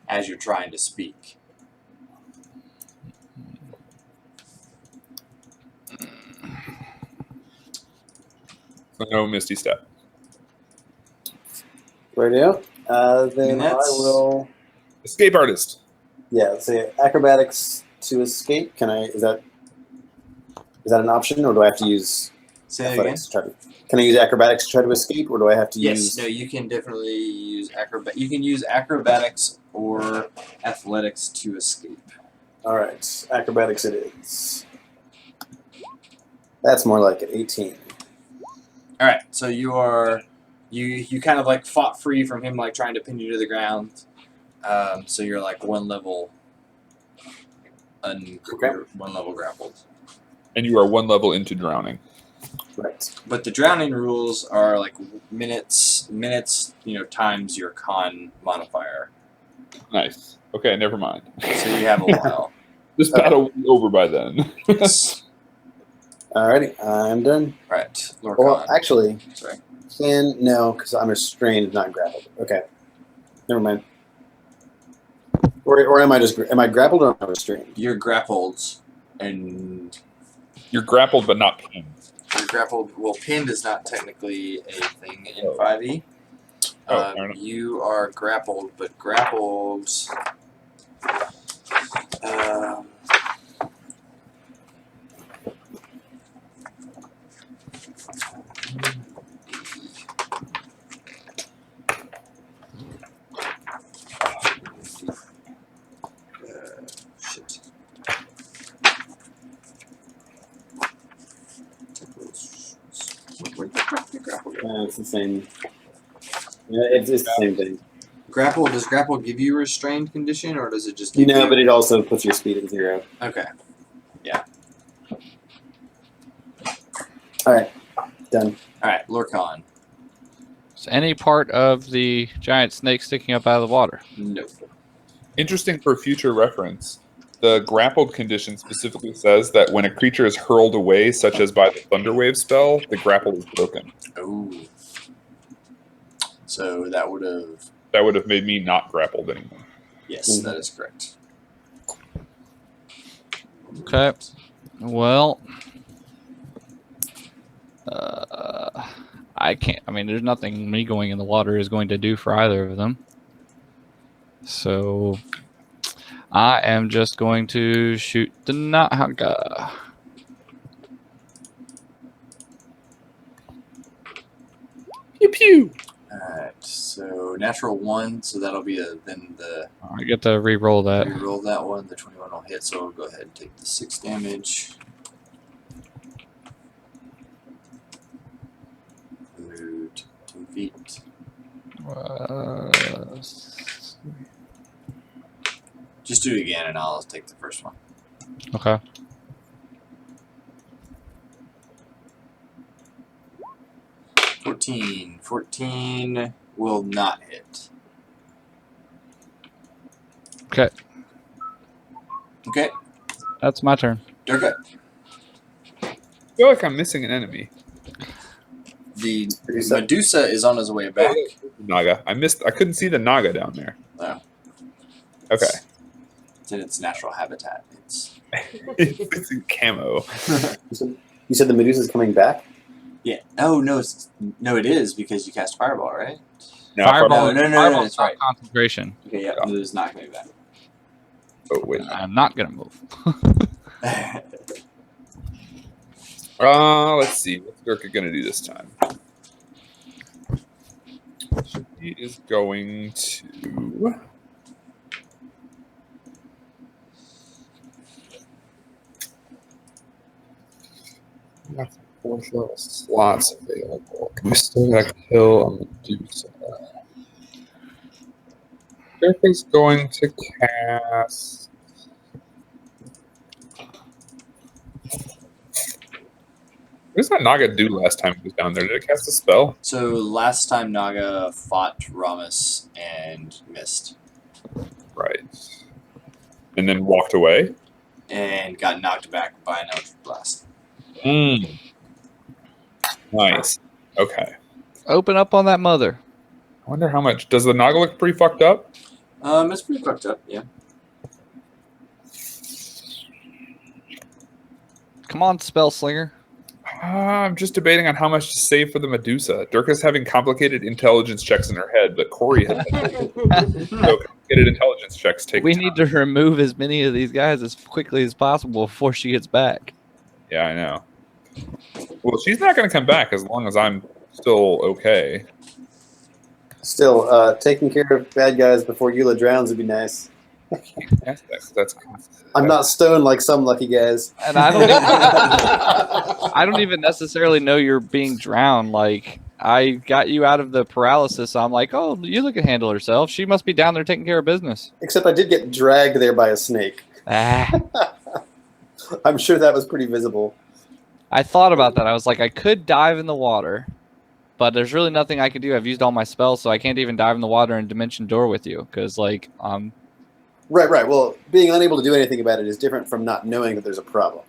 as you're trying to speak. So no Misty Step. Radio. Then I That's- will. Escape Artist. Yeah, let's say acrobatics to escape. Is that an option, or do I have to use Say that again. athletics to try to? Can I use acrobatics to try to escape, or do I have to Yes, use? no, you can definitely use You can use acrobatics or athletics to escape. All right, acrobatics it is. That's more like it. 18. All right, so you kind of like fought free from him, like trying to pin you to the ground. So you're like one level grappled. And you are 1 level into drowning. Right. But the drowning rules are like minutes, times your con modifier. Nice. Okay, never mind. So you have a while. This battle will be over by then. Yes. Alrighty, I'm done. Right, Lord Well, Khan. actually, Sorry. no, because I'm restrained, not grappled. Okay, never mind. Or am I grappled or am I restrained? You're grappled, and You're grappled but not pinned. you're grappled. Well, pinned is not technically a thing in Oh. 5e. Oh, fair enough. You are grappled, but grappled. It's the same. Yeah, it's the same thing. Grapple, does grapple give you a restrained condition, or does it just give But it also puts your speed at 0. Okay. All right, done. Alright, Lorcan. Is any part of the giant snake sticking up out of the water? No. Interesting for future reference. The grappled condition specifically says that when a creature is hurled away, such as by the Thunderwave spell, the grapple is broken. Oh. So that would have made me not grappled anymore. Yes, that is correct. Okay. Well, I can't. I mean, there's nothing me going in the water is going to do for either of them. So I am just going to shoot the Naga. Pew pew. Alright, so natural 1, so that'll be then the I get to re-roll that. reroll that one. The 21 will hit, so we'll go ahead and take the 6 damage. Moved 2 feet. Just do it again, and I'll take the first one. Okay. Fourteen will not hit. Okay. Okay, That's my turn. Durga. I feel like I'm missing an enemy. The Medusa is on his way back. Naga. I couldn't see the Naga down there. Oh. Okay. It's in its natural habitat. It's in camo. You said the Medusa's coming back? Yeah. Oh no, it is because you cast Fireball, right? No, Fireball. No, Fireball's that's not right. concentration. Okay, yeah, it is not coming back. Oh wait. I'm not gonna move. Let's see. What's Durka gonna do this time? She is going to. Got some 4th level slots available. We still got to kill a Medusa. Durka's going to cast. What does that Naga do last time he was down there? Did it cast a spell? So last time Naga fought Ramus and missed, Right. And then walked away? and got knocked back by an Eldritch Blast. Nice. Okay. Open up on that mother. I wonder how much. Does the Naga look pretty fucked up? It's pretty fucked up, yeah. Come on, spell slinger. I'm just debating on how much to save for the Medusa. Durka's having complicated intelligence checks in her head, but Corey has so complicated intelligence checks take We time. need to remove as many of these guys as quickly as possible before she gets back. Yeah, I know. Well, she's not going to come back as long as I'm still okay. Still, taking care of bad guys before Eula drowns would be nice. That's I'm not stoned like some lucky guys. And I don't even necessarily know you're being drowned. Like, I got you out of the paralysis. So I'm like, oh, Eula can handle herself. She must be down there taking care of business. Except I did get dragged there by a snake. Ah. I'm sure that was pretty visible. I thought about that. I was like, I could dive in the water, but there's really nothing I could do. I've used all my spells, so I can't even dive in the water and Dimension Door with you. Because, like, Right. Well, being unable to do anything about it is different from not knowing that there's a problem.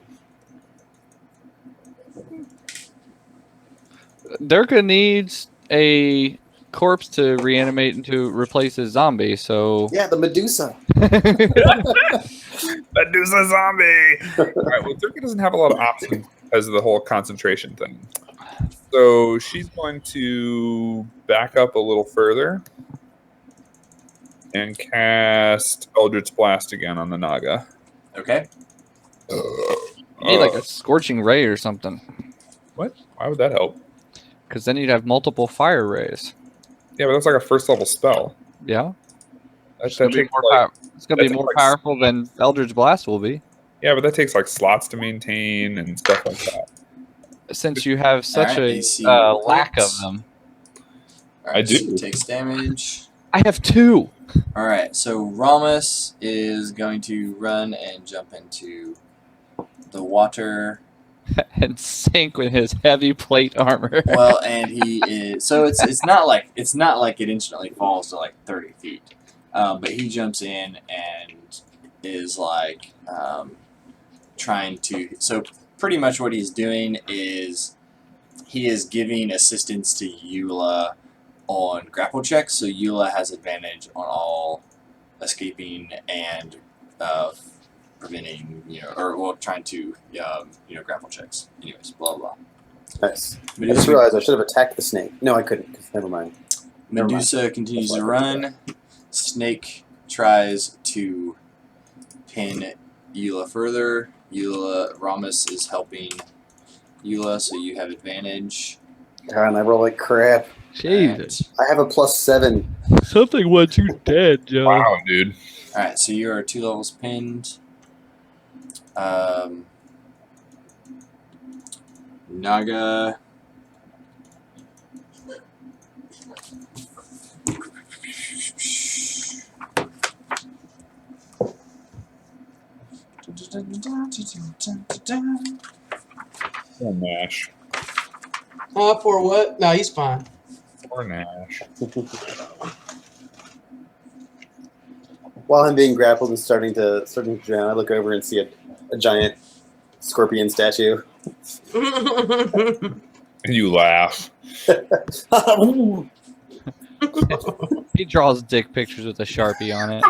Durka needs a corpse to reanimate and to replace his zombie, so... Yeah, the Medusa. Medusa zombie! Alright, well, Durka doesn't have a lot of options because of the whole concentration thing. So she's going to back up a little further and cast Eldritch Blast again on the Naga. Okay. You need like a Scorching Ray or something. What? Why would that help? Because then you'd have multiple fire rays. Yeah, but that's like a first level spell. Yeah? That It's takes like, going to be that more takes, like, powerful than Eldritch Blast will be. yeah, but that takes like slots to maintain and stuff like that. since you have such Alright, a AC lack of points. them. Alright, I do. So he takes damage. I have 2. Alright, so Ramos is going to run and jump into the water. And sink with his heavy plate armor. Well, and he is so it's not like it instantly falls to like 30 feet, but he jumps in and is like trying to. So pretty much what he's doing is he is giving assistance to Eula on grapple checks. So Eula has advantage on all escaping and preventing, trying to grapple checks. Anyways, blah blah. Nice. I just realized I should have attacked the snake. No, I couldn't. Never mind. Medusa continues to run. Snake tries to pin Eula further. Ramos is helping Eula, so you have advantage. God, and I roll like crap. Jesus. I have a +7. Something wants you dead, Joe. Wow, dude. Alright, so you are 2 levels pinned. Naga. Poor Nash. For what? No, he's fine. Poor Nash. While I'm being grappled and starting to drown, I look over and see a giant scorpion statue. And you laugh. He draws dick pictures with a Sharpie on it.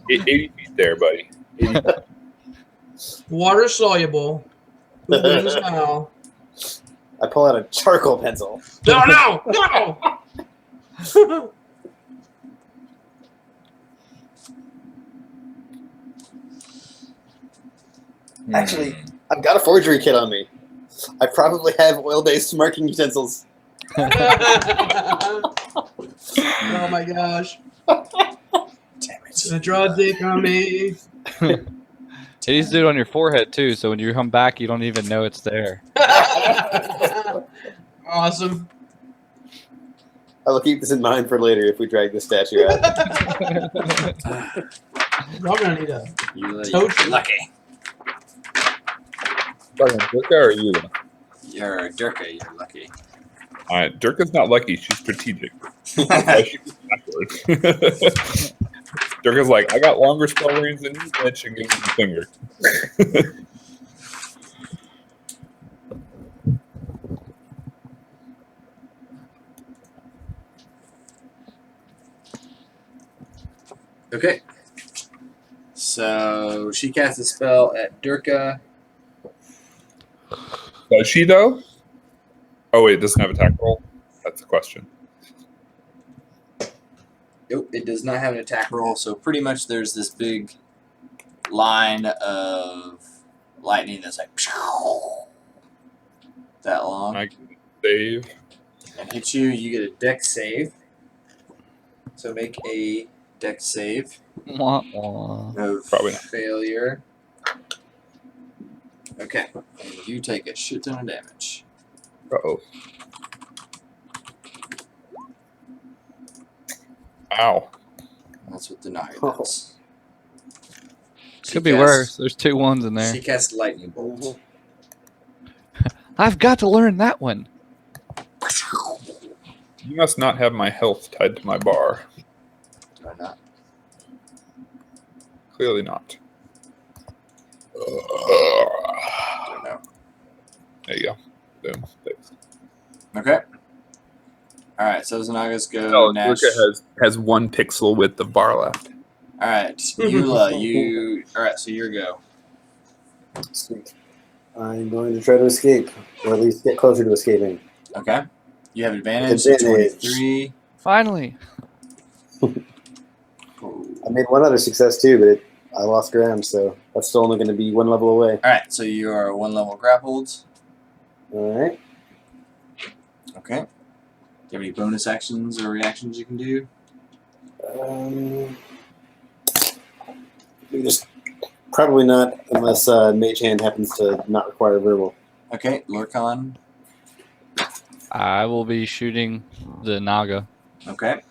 80 feet there, buddy. Water soluble. Who wins now? I pull out a charcoal pencil. No! Actually, I've got a forgery kit on me. I probably have oil-based marking utensils. Oh my gosh. Damn it. Gonna draw a dick on me. It needs to do it on your forehead too, so when you come back, you don't even know it's there. Awesome. I will keep this in mind for later if we drag this statue out. We're gonna need a Eula, Toad. you're lucky. Durka or you? You're Durka, you're lucky. Alright, Durka's not lucky. She's strategic. She's backward. Durka's like, I got longer spell rings than you, bitch, and gives him the finger. Okay. So she casts a spell at Durka. Does she, though? Oh, wait, it doesn't have attack roll? That's the question. Nope, it does not have an attack roll, so pretty much there's this big line of lightning that's like that long. I can save. And hits you, you get a dex save. So make a dex save Wah, wah. of Probably not. failure. Okay, and you take a shit ton of damage. Uh-oh. Ow. That's what the Naga Oh. does. Could be worse. There's 2 1s in there. She casts lightning bolt. I've got to learn that one. You must not have my health tied to my bar. Do I not? Clearly not. Don't know. There you go. Boom. Thanks. Okay. Alright, so Zanagas go. No, Nash. Durka has 1 pixel width of bar left. Alright, Eula, you. Alright, so your go. Sweet. I'm going to try to escape, or at least get closer to escaping. Okay. You have advantage. Advantage. 23. Finally. I made one other success too, but I lost ground, so that's still only going to be 1 level away. Alright, so you are 1 level grappled. All right. Okay. Do you have any bonus actions or reactions you can do? Let me just Probably not, unless Mage Hand happens to not require verbal. Okay, Lorcan. I will be shooting the Naga. Okay.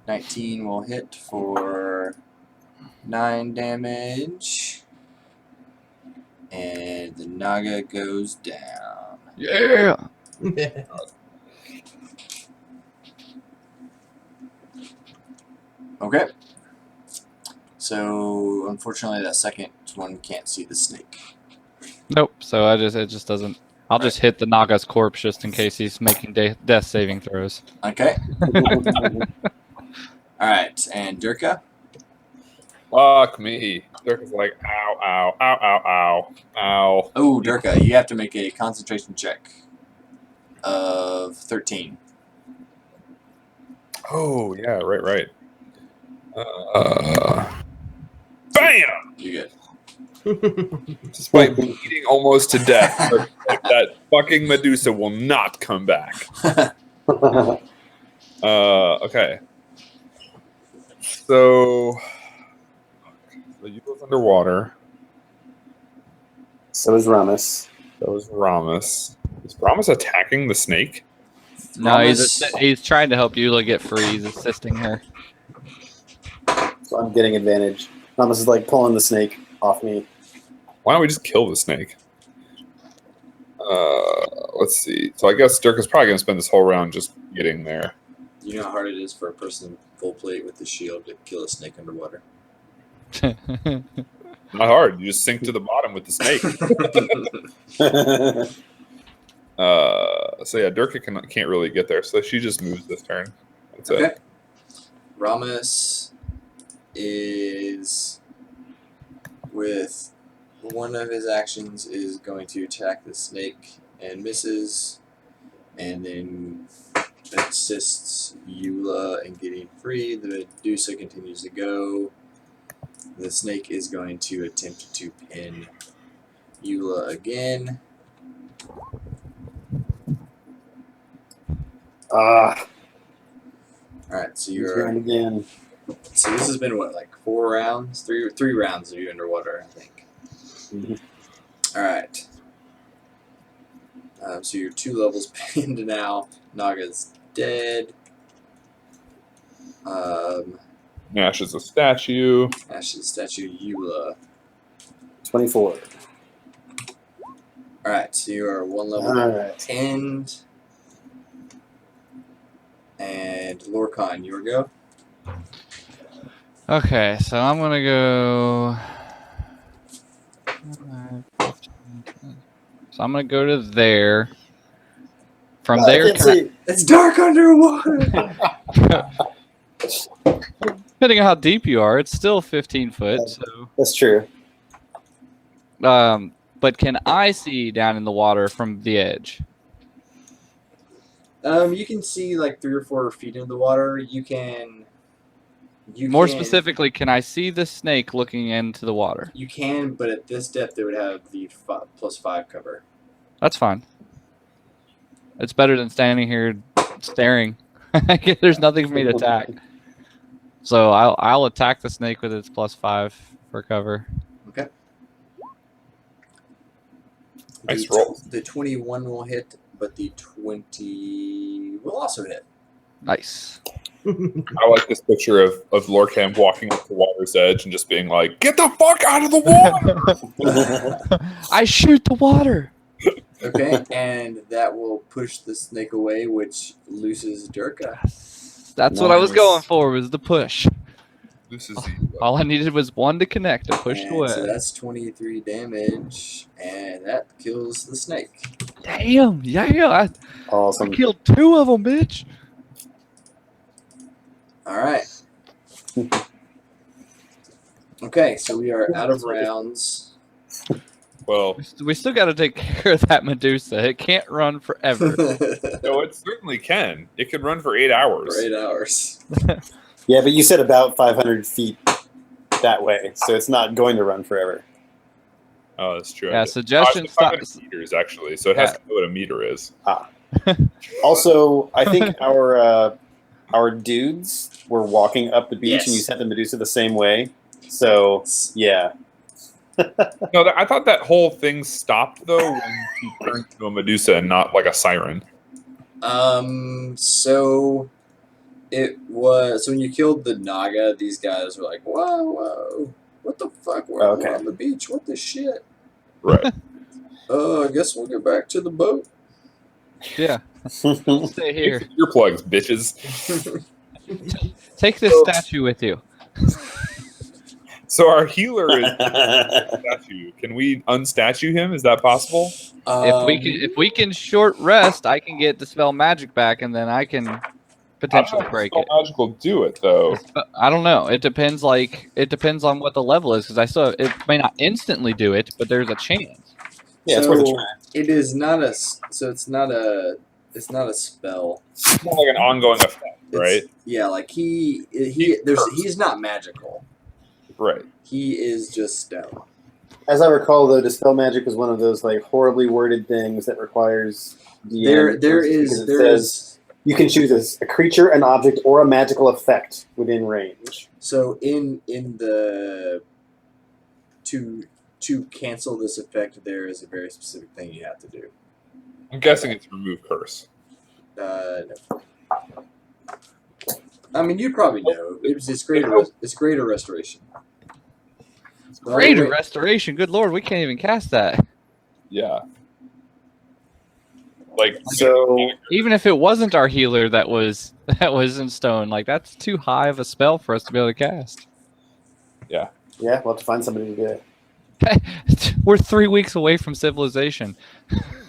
19 will hit for 9 damage. And the Naga goes down. Yeah. Okay. So, unfortunately, that second one can't see the snake. Nope. So it just doesn't. I'll just hit the Naga's corpse just in case he's making death saving throws. Okay. Alright, and Durka? Fuck me. Dirk is like, ow, ow, ow, ow, ow, ow. Oh, Durka, you have to make a concentration check of 13. Oh, yeah, right. Bam! You good. Despite bleeding almost to death, that fucking Medusa will not come back. Okay. So you was underwater. So is Ramus. That was Ramus. Is Ramus attacking the snake? No, Ramus- he's trying to help Eula get free. He's assisting her. So I'm getting advantage. Ramus is like pulling the snake off me. Why don't we just kill the snake? Let's see. So I guess Dirk is probably going to spend this whole round just getting there. You know how hard it is for a person full plate with the shield to kill a snake underwater. Not hard. You just sink to the bottom with the snake. So yeah, Dirk can't really get there. So she just moves this turn. That's Okay. it. Ramus is with one of his actions is going to attack the snake and misses, and then assists Eula in getting free. The Medusa continues to go. The snake is going to attempt to pin Eula again. Ah, Alright, so he's you're around again. so this has been what, like 4 rounds? Three rounds of you underwater, I think. Mhm. Alright. So you're 2 levels pinned now. Naga's dead. Nash is a statue. Ash's statue, Eula. 24. Alright, so you are 1 level Alright. pinned. And Lorcan, your go. Okay, so I'm gonna go. So I'm gonna go to there. From I there, can't see. It's dark underwater! depending on how deep you are, it's still 15 foot. So, That's true. but can I see down in the water from the edge? You can see like 3 or 4 feet in the water. You More can- specifically, can I see the snake looking into the water? You can, but at this depth, it would have the +5 cover. That's fine. It's better than standing here staring. There's nothing for me to attack. So I'll attack the snake with its +5 for cover. Okay. Nice roll. The 21 will hit, but the 20 will also hit. Nice. I like this picture of Lorcan walking up the water's edge and just being like, "Get the fuck out of the water!" I shoot the water. Okay, and that will push the snake away, which looses Durka. That's what I was Nice. going for, was the push. This is All I needed was one to connect and push it And away. so that's 23 damage, and that kills the snake. Damn, yeah, I Awesome. killed 2 of them, bitch. Alright. Okay, so we are out of rounds. well. We still got to take care of that Medusa. It can't run forever. No, it certainly can. It can run for 8 hours. For 8 hours. Yeah, but you said about 500 feet that way, so it's not going to run forever. Oh, that's true. Yeah, suggestion stop. 500 meters actually, so it has to know what a meter is. Also, I think our our dudes were walking up the beach, Yes. and you sent the Medusa the same way. So yeah, No, I thought that whole thing stopped though when he turned into a Medusa and not like a siren. So it was when you killed the Naga. These guys were like, "Whoa, what the fuck? We're Okay. on the beach. What the shit?" Right. I guess we'll get back to the boat. Yeah. Stay here. Earplugs, bitches. Take this statue with you. So our healer is a statue. Can we unstatue him? Is that possible? If we can short rest, I can get dispel magic back, and then I can potentially break it. Magic will do it though. I don't know. It depends. It depends on what the level is, because it may not instantly do it, but there's a chance. yeah, it's worth a try. It is not a. So it's not a spell. It's more like an ongoing effect, right? Yeah, like he's not magical. Right. He is just stone. As I recall, though, dispel magic was one of those like horribly worded things that requires DM. Says you can choose a creature, an object, or a magical effect within range. So in the to cancel this effect, there is a very specific thing you have to do. I'm guessing it's remove curse. No. I mean, you probably know. It's greater restoration. Greater restoration. Good lord, we can't even cast that. Yeah. Like So Even if it wasn't our healer that was in stone, like that's too high of a spell for us to be able to cast. yeah, we'll have to find somebody to do it. We're 3 weeks away from civilization.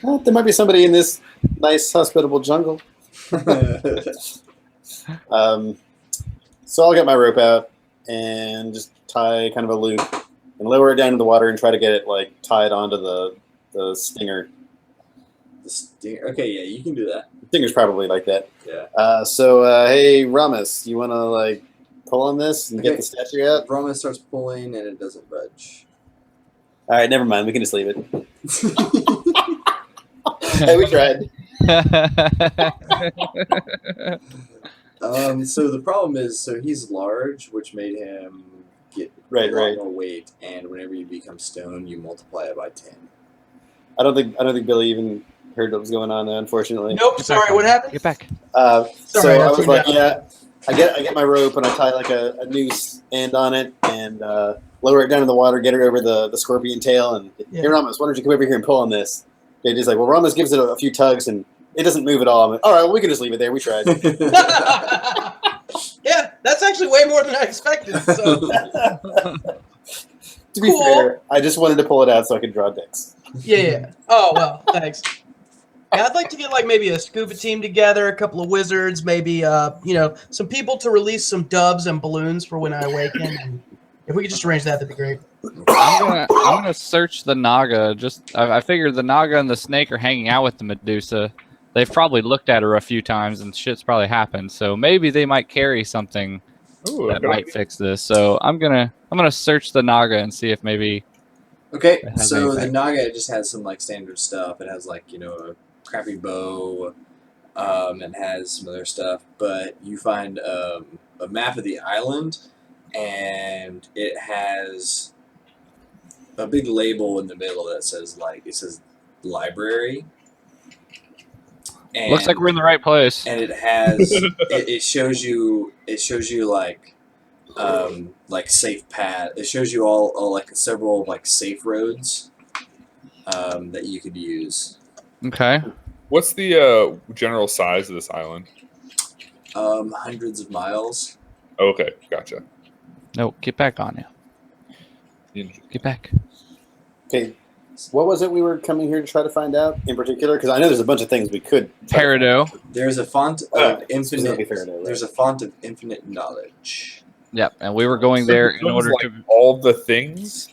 Well, there might be somebody in this nice, hospitable jungle. So I'll get my rope out and just tie kind of a loop and lower it down in the water and try to get it like tied onto the stinger. Okay, yeah, you can do that. The stinger's probably like that. Yeah. Hey, Ramus, you want to like pull on this and get the statue out? Brahma starts pulling and it doesn't budge. All right, never mind. We can just leave it. Hey, we tried. So the problem is, he's large, which made him get Right. more weight, and whenever you become stone, you multiply it by 10. I don't think Billy even heard what was going on there, unfortunately. Nope. Sorry, what happened? Get back. So Sorry, I I was tuned like, out. yeah, I get my rope and I tie like a noose end on it and lower it down in the water, get it over the scorpion tail, and Yeah. hey, Ramus, why don't you come over here and pull on this? They're just like, well, Ramus gives it a few tugs and it doesn't move at all. I'm like, all right, well, we can just leave it there. We tried. Yeah, that's actually way more than I expected. So To be Cool. fair, I just wanted to pull it out so I could draw dicks. yeah. Oh well, thanks. Yeah, I'd like to get like maybe a scuba team together, a couple of wizards, maybe some people to release some doves and balloons for when I awaken. And if we could just arrange that, that'd be great. I'm gonna search the Naga. I figured the Naga and the snake are hanging out with the Medusa. They've probably looked at her a few times and shit's probably happened. So maybe they might carry something Ooh, that good might idea. fix this. So I'm gonna search the Naga and see if maybe Okay, It has so anything. the Naga just has some like standard stuff. It has like a crappy bow, and has some other stuff. But you find a map of the island, and it has a big label in the middle that says library. And, looks like we're in the right place. and it has it shows you like safe path. It shows you all like several like safe roads that you could use. Okay. What's the general size of this island? Hundreds of miles. Oh, okay, gotcha. No, get back on you. Get back. Okay, what was it we were coming here to try to find out in particular? Because I know there's a bunch of things we could. try to find out. Peridot. There's a font of specifically infinite. Faraday, right? There's a font of infinite knowledge. Yep, and we were going there in Sounds order like to. all the things.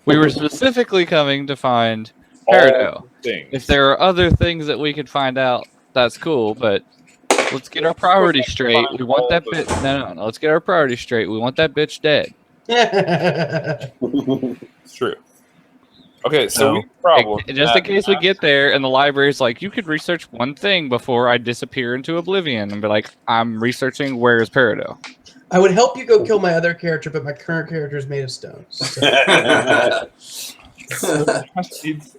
We were specifically coming to find All Peridot. the things. If there are other things that we could find out, that's cool. But let's get our priorities straight. We want that bitch. No. Let's get our priorities straight. We want that bitch dead. It's true. Okay, so So, we have a problem. just in case we get there and the library's like, you could research one thing before I disappear into oblivion, and be like, I'm researching where is Peridot. I would help you go kill my other character, but my current character is made of stone. So.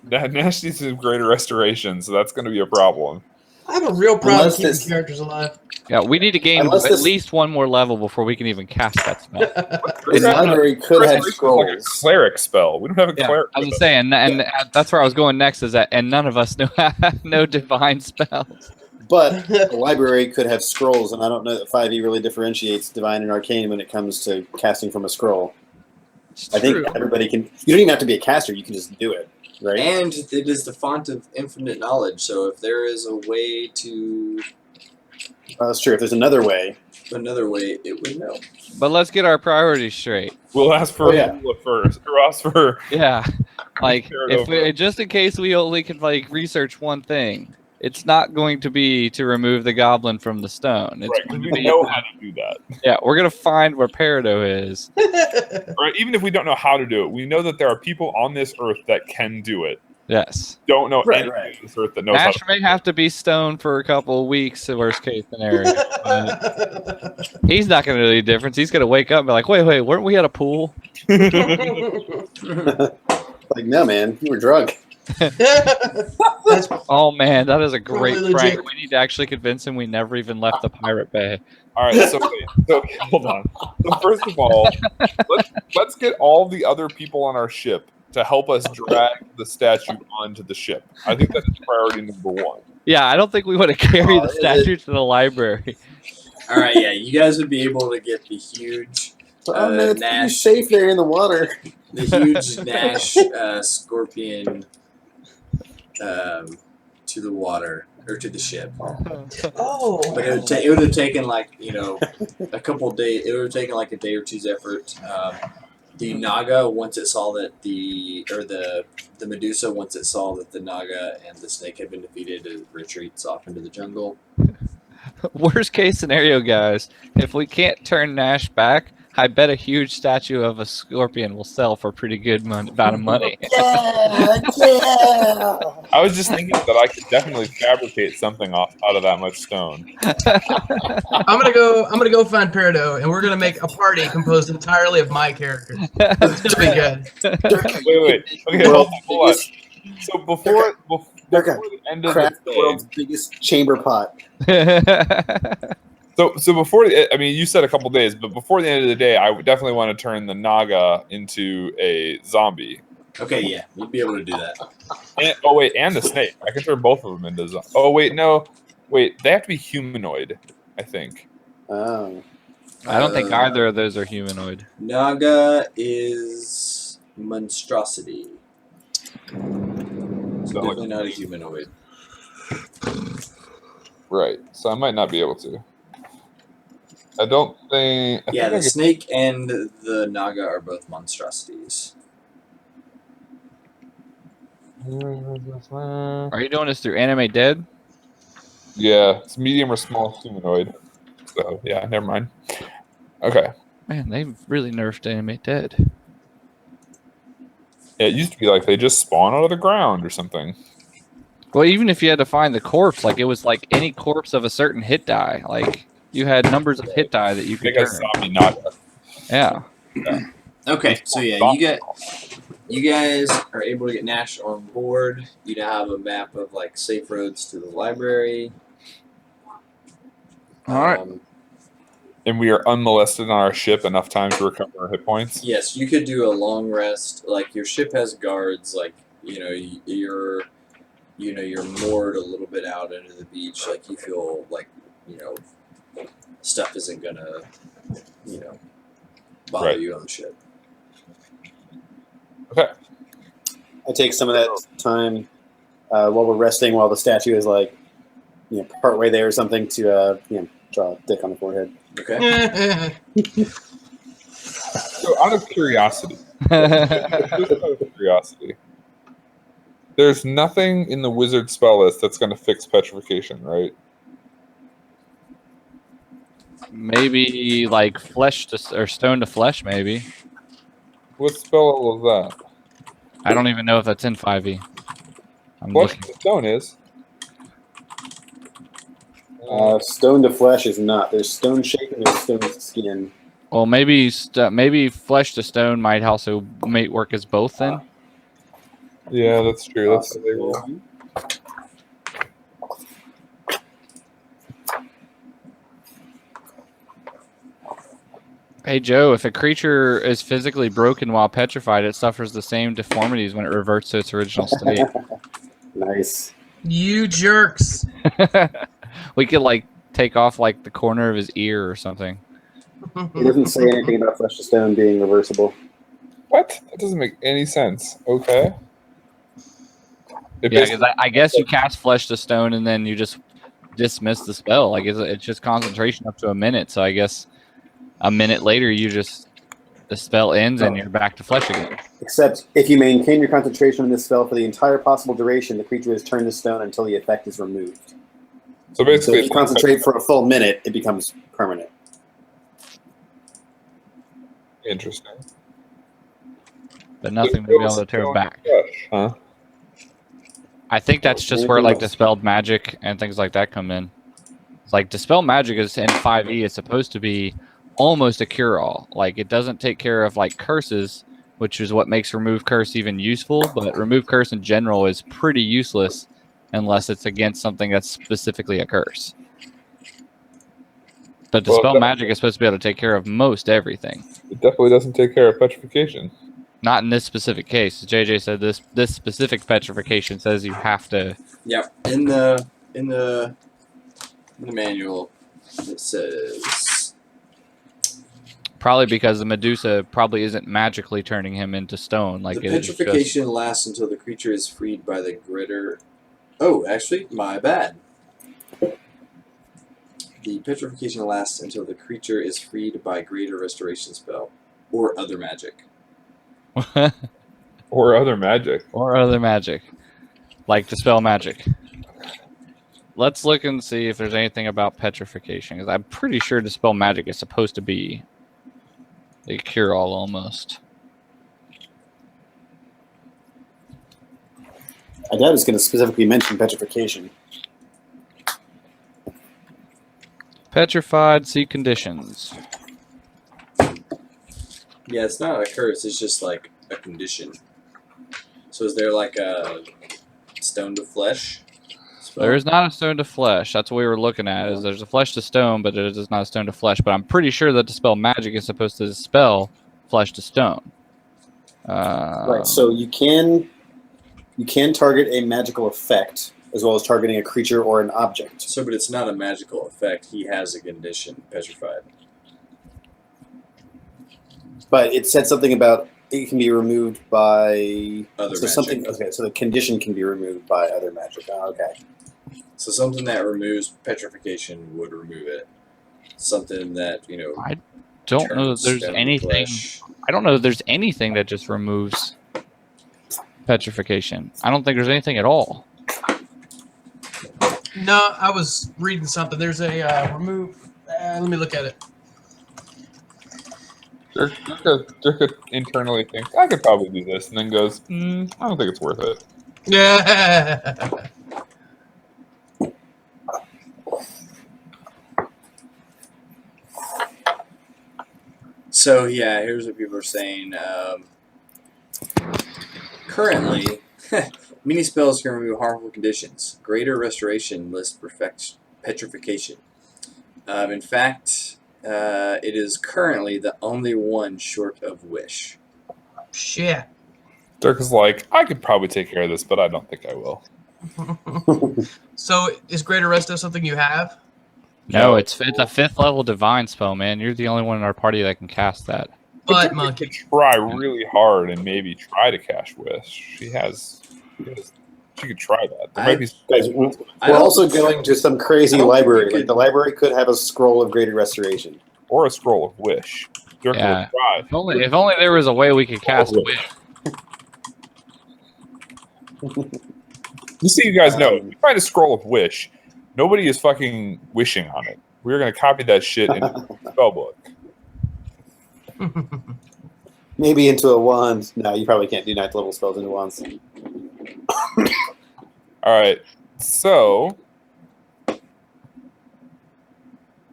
Nash needs some greater restoration, so that's going to be a problem. I have a real problem Unless keeping this- characters alive. Yeah, we need to gain Unless at this- least one more level before we can even cast that spell. The library could have Restoration is like a scrolls. cleric spell. We don't have a cleric. I was saying, and that's where I was going next. Is that, and none of us know no divine spells. But the library could have scrolls, and I don't know that 5e really differentiates divine and arcane when it comes to casting from a scroll. I think everybody can. You don't even have to be a caster; you can just do it, right? And it is the font of infinite knowledge. So if there is a way to That's true. If there's another way, it would know. But let's get our priorities straight. We'll ask for yeah. Lula first. Or ask for. Yeah, like Peridot if we, just in case we only can like research one thing, it's not going to be to remove the goblin from the stone. It's Right, going we to be, know how to do that. yeah, we're gonna find where Peridot is. Right, even if we don't know how to do it, we know that there are people on this earth that can do it. Yes, Don't know Right, anyone right. on this earth that knows how Nash to. may have to be stoned for a couple of weeks, worst case scenario. But he's not going to know the difference. He's going to wake up and be like, wait, weren't we at a pool? like, no, man, you were drunk. That's Oh, man, that is a great Totally prank. legit. We need to actually convince him we never even left the Pirate Bay. All right, so hold on. So first of all, let's get all the other people on our ship to help us drag the statue onto the ship. I think that's priority number one. Yeah, I don't think we want to carry Oh, the is it- statue to the library. All right, yeah, you guys would be able to get the huge, Oh man, it's pretty Nash. safe there in the water. the huge Nash scorpion to the water or to the ship. oh. But it would have taken like a couple days. It would have taken like a day or two's effort. The Naga, once it saw that the Medusa, once it saw that the Naga and the snake had been defeated, it retreats off into the jungle. Worst case scenario, guys, if we can't turn Nash back, I bet a huge statue of a scorpion will sell for pretty good amount of money. Yeah. I was just thinking that I could definitely fabricate something out of that much stone. I'm gonna go find Peridot, and we're gonna make a party composed entirely of my characters. It's gonna be good. Wait. Okay, hold on. So before Durka, the end of craft the the day, world's biggest chamber pot. so before I mean, you said a couple days, but before the end of the day, I would definitely want to turn the Naga into a zombie. Okay, yeah, you'd be able to do that. And the snake. I can turn both of them into zombies. Oh wait, no, they have to be humanoid. I think. Oh. I don't think either of those are humanoid. Naga is monstrosity. So Definitely not a humanoid. right. So I might not be able to. I don't think. Yeah, the I could- snake and the Naga are both monstrosities. Are you doing this through Animate Dead? Yeah, it's medium or small humanoid. So yeah, never mind. Okay. Man, they've really nerfed Animate Dead. Yeah, it used to be like they just spawn out of the ground or something. Well, even if you had to find the corpse, like it was like any corpse of a certain hit die. Like you had numbers of hit die that you They could got turn. zombie Naga. Yeah. Okay, so yeah, you guys are able to get Nash on board. You now have a map of like safe roads to the library. All right. And we are unmolested on our ship enough time to recover our hit points. Yes, you could do a long rest. Like your ship has guards. Like you're moored a little bit out into the beach. Like you feel like stuff isn't gonna bother Right. you on the ship. Okay. I take some of that time while we're resting, while the statue is like, part way there or something to draw a dick on the forehead. Okay. So out of curiosity, there's nothing in the wizard spell list that's going to fix petrification, right? Maybe like flesh to or stone to flesh, maybe. What spell was that? I don't even know if that's in 5e. I'm Flesh looking. to stone is. Stone to flesh is not. There's stone shape and there's stone skin. Well, maybe maybe flesh to stone might also work as both then. Yeah, that's true. That's how they roll. Possibly. Hey Joe, if a creature is physically broken while petrified, it suffers the same deformities when it reverts to its original state. Nice. You jerks. We could like take off like the corner of his ear or something. It doesn't say anything about flesh to stone being reversible. What? That doesn't make any sense. Okay. It Yeah, basically- because I guess you cast flesh to stone and then you just dismiss the spell. Like it's just concentration up to a minute. So I guess a minute later the spell ends and you're back to flesh again. Except if you maintain your concentration on this spell for the entire possible duration, the creature is turned to stone until the effect is removed. so So basically, if you concentrate for a full minute, it becomes permanent. interesting. But nothing to be able to turn back. Flesh, huh? I think that's just where like dispelled magic and things like that come in. It's like dispel magic is in 5e is supposed to be almost a cure-all. Like it doesn't take care of like curses, which is what makes remove curse even useful. But remove curse in general is pretty useless unless it's against something that's specifically a curse. But dispel magic is supposed to be able to take care of most everything. It definitely doesn't take care of petrification. Not in this specific case. JJ said this specific petrification says you have to. Yep. In the manual, it says Probably because the Medusa probably isn't magically turning him into stone. Like the it is petrification lasts until the creature is freed by the gritter. Oh, actually, my bad. The petrification lasts until the creature is freed by greater restoration spell or other magic. just Or other magic. or other magic, like dispel magic. Let's look and see if there's anything about petrification, because I'm pretty sure dispel magic is supposed to be a cure-all almost. I doubt it's going to specifically mention petrification. Petrified, see conditions. Yeah, it's not a curse, it's just like a condition. So is there like a stone to flesh spell? There is not a stone to flesh. That's what we were looking at. Is there's a flesh to stone, but it is not a stone to flesh. But I'm pretty sure that dispel magic is supposed to dispel flesh to stone. Right. So you can target a magical effect as well as targeting a creature or an object. So, but it's not a magical effect. He has a condition, petrified. But it said something about it can be removed by Other so magic. something. Okay, so the condition can be removed by other magic. Oh, okay. So something that removes petrification would remove it. Something that, you know, I don't know that turns there's stone to anything. flesh. I don't know that there's anything that just removes petrification. I don't think there's anything at all. No, I was reading something. There's a remove. Let me look at it. Dirk could internally think, I could probably do this, and then goes, I don't think it's worth it. Yeah. So yeah, here's what people are saying. Currently, mini spells can remove harmful conditions. Greater restoration lists petrification. In fact, it is currently the only one short of wish. Shit. Dirk is like, I could probably take care of this, but I don't think I will. So is Greater Resto something you have? No, it's a 5th level divine spell, man. You're the only one in our party that can cast that. But Dirk monkey. could try really hard and maybe try to cast wish. She could try that. There might be Guys, I we're don't- also going to some crazy I don't think library. we Like could- the library could have a scroll of greater restoration. or a scroll of wish. Dirk Yeah. would try. If only there was a way we could cast a wish. Just so you guys know, if you find a scroll of wish, nobody is fucking wishing on it. We're gonna copy that shit in the spell book. Maybe into a wand. No, you probably can't do 9th level spells into wands. All right. So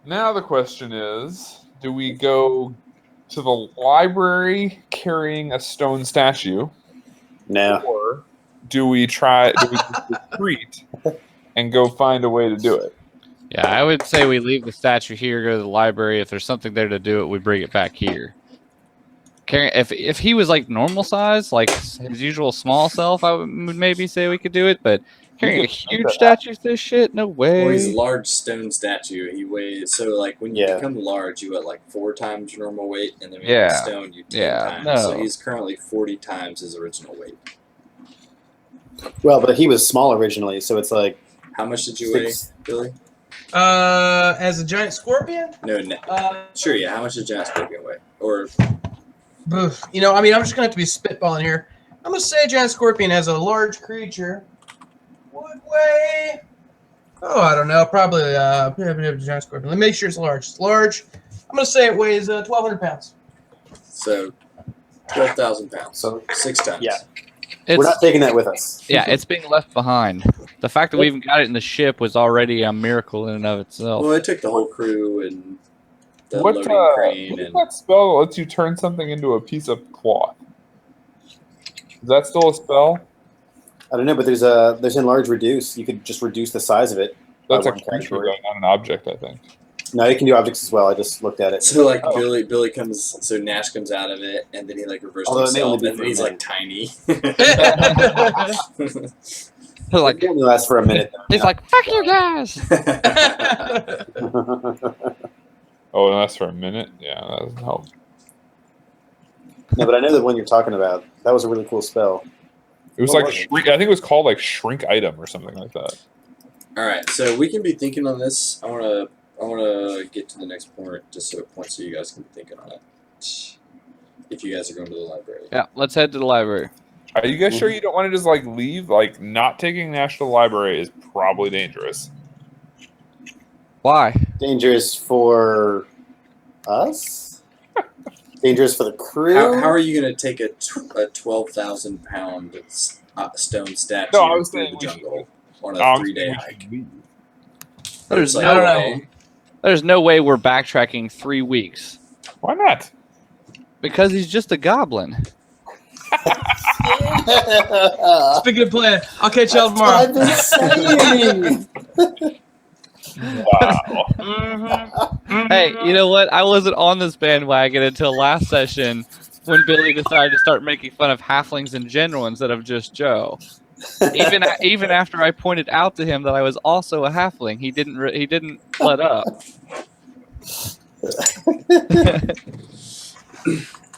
now the question is, do we go to the library carrying a stone statue, No. or do we retreat and go find a way to do it? Yeah, I would say we leave the statue here, go to the library. If there's something there to do it, we bring it back here. If he was like normal size, like his usual small self, I would maybe say we could do it. But carrying a huge statue, this shit, no way. Well, he's a large stone statue. He weighs so like when you become large, you at like 4 times your normal weight, and then when you're stone, you 10 times. No. So he's currently 40 times his original weight. Well, but he was small originally, so it's like. How much did you weigh, Billy? As a giant scorpion? No. Sure, yeah. How much did giant scorpion weigh? Or you know, I mean, I'm just gonna have to be spitballing here. I'm gonna say giant scorpion as a large creature would weigh. Oh, I don't know. Probably giant scorpion. Let me make sure it's large. It's large. I'm gonna say it weighs 1,200 pounds. So 12,000 pounds. So 6 tons. Yeah. We're not taking that with us. Yeah, it's being left behind. The fact that we even got it in the ship was already a miracle in and of itself. Well, it took the whole crew and the What loading crane is and that spell that lets you turn something into a piece of cloth? Is that still a spell? I don't know, but there's enlarge reduce. You could just reduce the size of it. That's by a one creature, category. not an object, I think. No, you can do objects as well. I just looked at it. so like Billy comes, so Nash comes out of it, and then he like reverses Although it may only himself, be and for a then he's minute. like tiny. Like It only lasts for a minute. Though. he's like, "Fuck you guys." Oh, and that's for a minute? Yeah, that doesn't help. No, but I know the one you're talking about. That was a really cool spell. It was What like was it? shrink. I think it was called like shrink item or something like that. All right, so we can be thinking on this. I wanna get to the next point, just so you guys can be thinking on it. If you guys are going to the library. Yeah, let's head to the library. Are you guys sure you don't want to just like leave? Like not taking National Library is probably dangerous. Why? Dangerous for us? Dangerous for the crew? How are you going to take a 12,000 pound stone statue No, I was through saying the we should- jungle on No, a I'm 3-day saying we hike? should leave. There's It's no like, way. There's no way we're backtracking 3 weeks Why not? because he's just a goblin. Speaking of plan, I'll catch y'all tomorrow. I've been saying. Wow. Hey, you know what? I wasn't on this bandwagon until last session when Billy decided to start making fun of halflings in general instead of just Joe. Even after I pointed out to him that I was also a halfling, he didn't let up.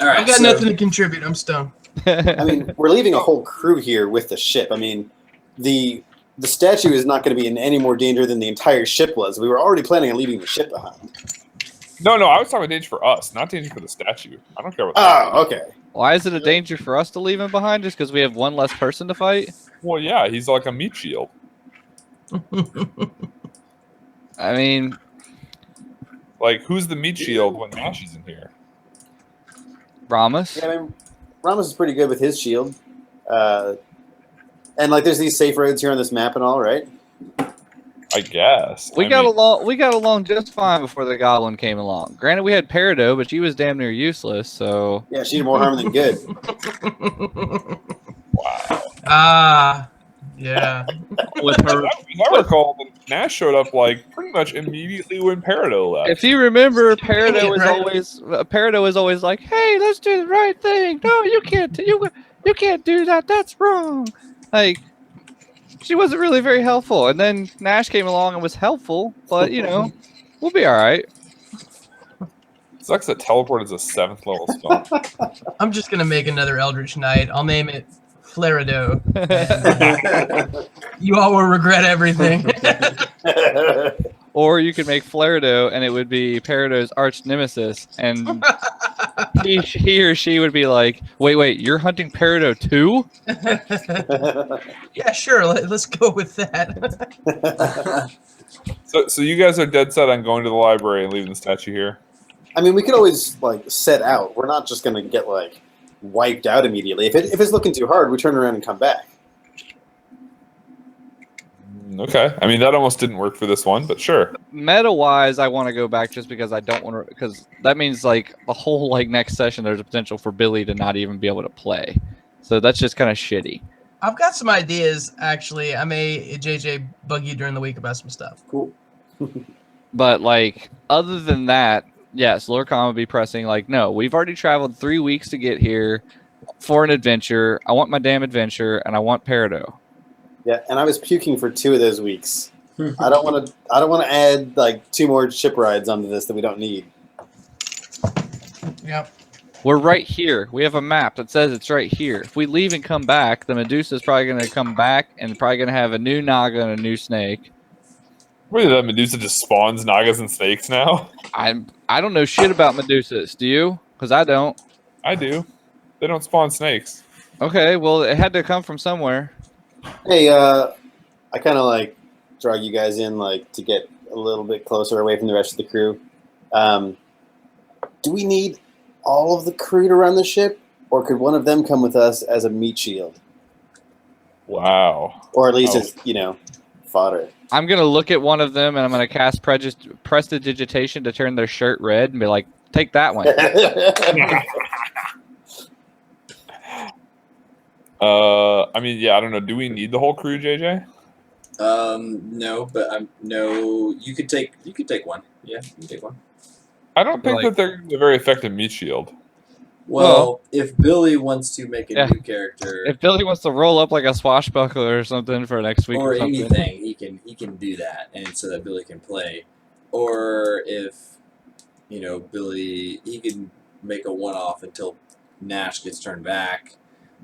All right, I've got so, nothing to contribute. I'm stoned. I mean, we're leaving a whole crew here with the ship. I mean, the statue is not going to be in any more danger than the entire ship was. We were already planning on leaving the ship behind. No, I was talking danger for us, not danger for the statue. I don't care what. Oh, okay. Why is it a danger for us to leave him behind just because we have one less person to fight? Well, yeah, he's like a meat shield. I mean, Like, who's the meat shield when Nash is in here? Ramos. Yeah, I mean, Ramos is pretty good with his shield. And, like, there's these safe roads here on this map and all, right? I guess. We got along just fine before the goblin came along. Granted, we had Peridot, but she was damn near useless. So Yeah, she did more harm than good. Wow. Yeah. with her, As I recall, Nash showed up like pretty much immediately when Peridot left. if you remember, Right. Peridot was always like, "Hey, let's do the right thing. No, you can't. You can't do that. That's wrong." Like, she wasn't really very helpful. And then Nash came along and was helpful, but we'll be all right. Sucks that teleport is a 7th level spell. I'm just gonna make another Eldritch Knight. I'll name it Flarido. You all will regret everything. Or you could make Flarido, and it would be Peridot's arch nemesis, and he or she would be like, "Wait, you're hunting Peridot too?" Yeah, sure. Let's go with that. So you guys are dead set on going to the library and leaving the statue here? I mean, we could always, like, set out. We're not just going to get, like, wiped out immediately. If it's looking too hard, we turn around and come back. Okay. I mean, that almost didn't work for this one, but sure. Meta wise, I want to go back just because I don't want to, because that means like the whole like next session there's a potential for Billy to not even be able to play. So that's just kind of shitty. I've got some ideas actually. I may JJ bug you during the week about some stuff. Cool. But like other than that, yes, Lurcon would be pressing like, no, we've already traveled 3 weeks to get here for an adventure. I want my damn adventure and I want Peridot. Yeah, and I was puking for 2 of those weeks. I don't want to add like 2 more ship rides onto this that we don't need. Yep. We're right here. We have a map that says it's right here. If we leave and come back, the Medusa is probably going to come back and probably going to have a new Naga and a new snake. Wait, that Medusa just spawns Nagas and snakes now? I don't know shit about Medusas. Do you? Because I don't. I do. They don't spawn snakes. Okay, well, it had to come from somewhere. Hey, I kind of like drag you guys in like to get a little bit closer away from the rest of the crew. Do we need all of the crew to run the ship, or could one of them come with us as a meat shield, Wow. or at least as fodder? I'm going to look at one of them and I'm going to cast prestidigitation to turn their shirt red and be like, take that one. I mean, yeah, I don't know. Do we need the whole crew, JJ? No, but no. You could take one. Yeah, you can take one. I don't think that they're a very effective meat shield. Well, if Billy wants to make a new character, If Billy wants to roll up like a swashbuckler or something for next week or something. anything, he can do that, and so that Billy can play. Or if Billy, he can make a one-off until Nash gets turned back,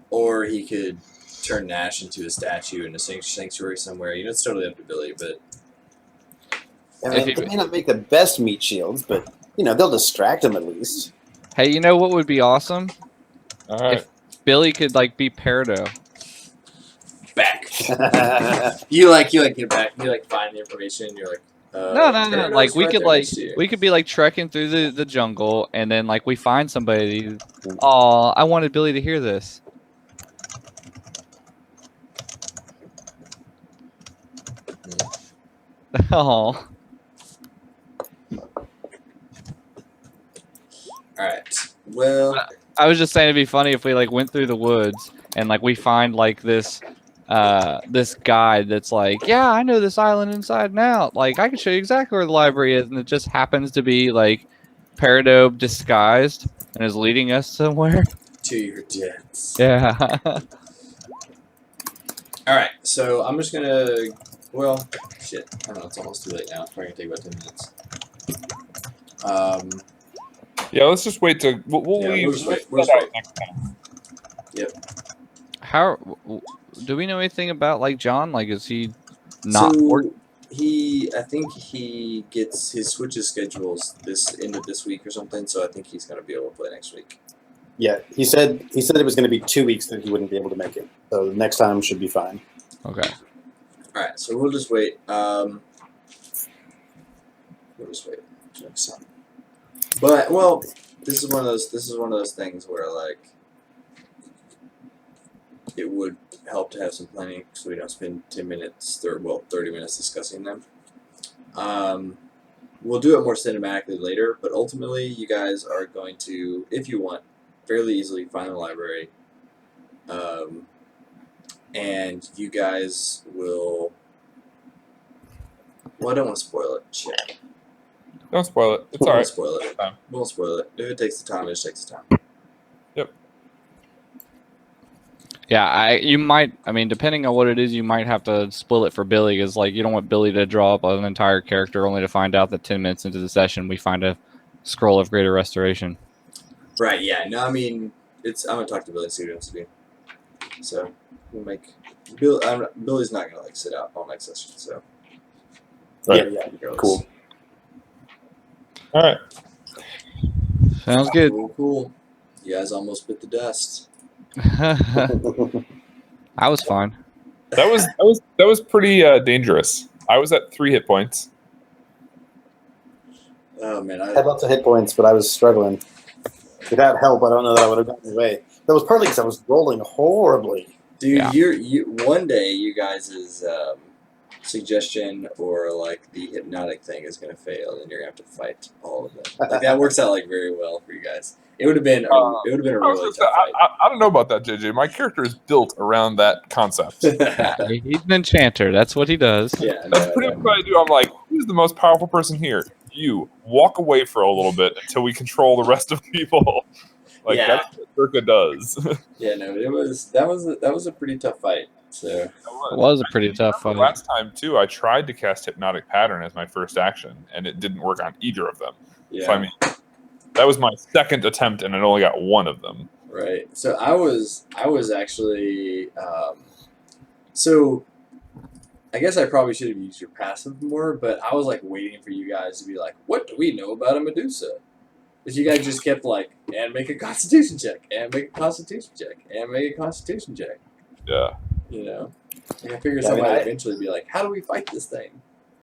or he could turn Nash into a statue in a sanctuary somewhere. It's totally up to Billy, but I mean, they may not make the best meat shields, but they'll distract him at least. Hey, you know what would be awesome? All right. If Billy could like be Peridot. back. you get back. You find the information. You're like, No. Like we right could there next to you. we could be like trekking through the jungle and then like we find somebody. Oh, I wanted Billy to hear this. Oh. All right. Well, I was just saying it'd be funny if we like went through the woods and like we find like this guide that's like, yeah, I know this island inside and out. Like I can show you exactly where the library is, and it just happens to be like Peridot disguised and is leading us somewhere. to your deaths. Yeah. All right. So I'm just gonna. Well, shit. I don't know. It's almost too late now. It's probably gonna take about 10 minutes. Yeah, let's just wait to. We'll leave. We'll just wait. We'll We'll just out next time. How do we know anything about like John? Like, is he not? So I think he gets his switches schedules this end of this week or something. So I think he's gonna be able to play next week. Yeah, he said it was going to be 2 weeks that he wouldn't be able to make it. So next time should be fine. Okay. All right. So we'll just wait. We'll just wait till next time. But this is one of those things where like it would help to have some planning so we don't spend 30 minutes discussing them. We'll do it more cinematically later, but ultimately you guys are going to, if you want, fairly easily find the library. And you guys will. Well, I don't want to spoil it. Shit. Don't spoil it. It's We all won't right. spoil it. Time. We won't spoil it. If it takes the time, it just takes the time. Yeah, you might. I mean, depending on what it is, you might have to split it for Billy, because like you don't want Billy to draw up an entire character only to find out that 10 minutes into the session we find a scroll of greater restoration. Right, yeah. No, I mean, I'm going to talk to Billy and see what he wants to do. So, we'll make... Billy's not going to, sit out all next session, so... Right. Yeah, regardless. Cool. All right. Sounds good. Cool. You guys almost bit the dust. I was fine. That was pretty dangerous. I was at 3 hit points. Oh, man. I had lots of hit points, but I was struggling. without help, I don't know that I would have gotten away. That was partly because I was rolling horribly. Dude, Yeah. you one day you guys' suggestion or like the hypnotic thing is gonna fail, and you're gonna have to fight all of them. Like that works out like very well for you guys. It would have been a really tough fight. I don't know about that, JJ. My character is built around that concept. He's an enchanter. That's what he does. Yeah, That's no, pretty no. much what I do. I'm like, who's the most powerful person here? You. Walk away for a little bit until we control the rest of people. Like Yeah. that's what Circa does. Yeah, no, that was a pretty tough fight. So It was a pretty tough fight. Last time too, I tried to cast Hypnotic Pattern as my first action, and it didn't work on either of them. yeah, So I mean, that was my second attempt, and it only got one of them. right. So I was actually so I guess I probably should have used your passive more, but I was like waiting for you guys to be like, "What do we know about a Medusa?" But you guys just kept like, "And make a Constitution check, and make a Constitution check, and make a Constitution check." Yeah. You know, and I figured Yeah, I mean, somebody I- would eventually be like, "How do we fight this thing?"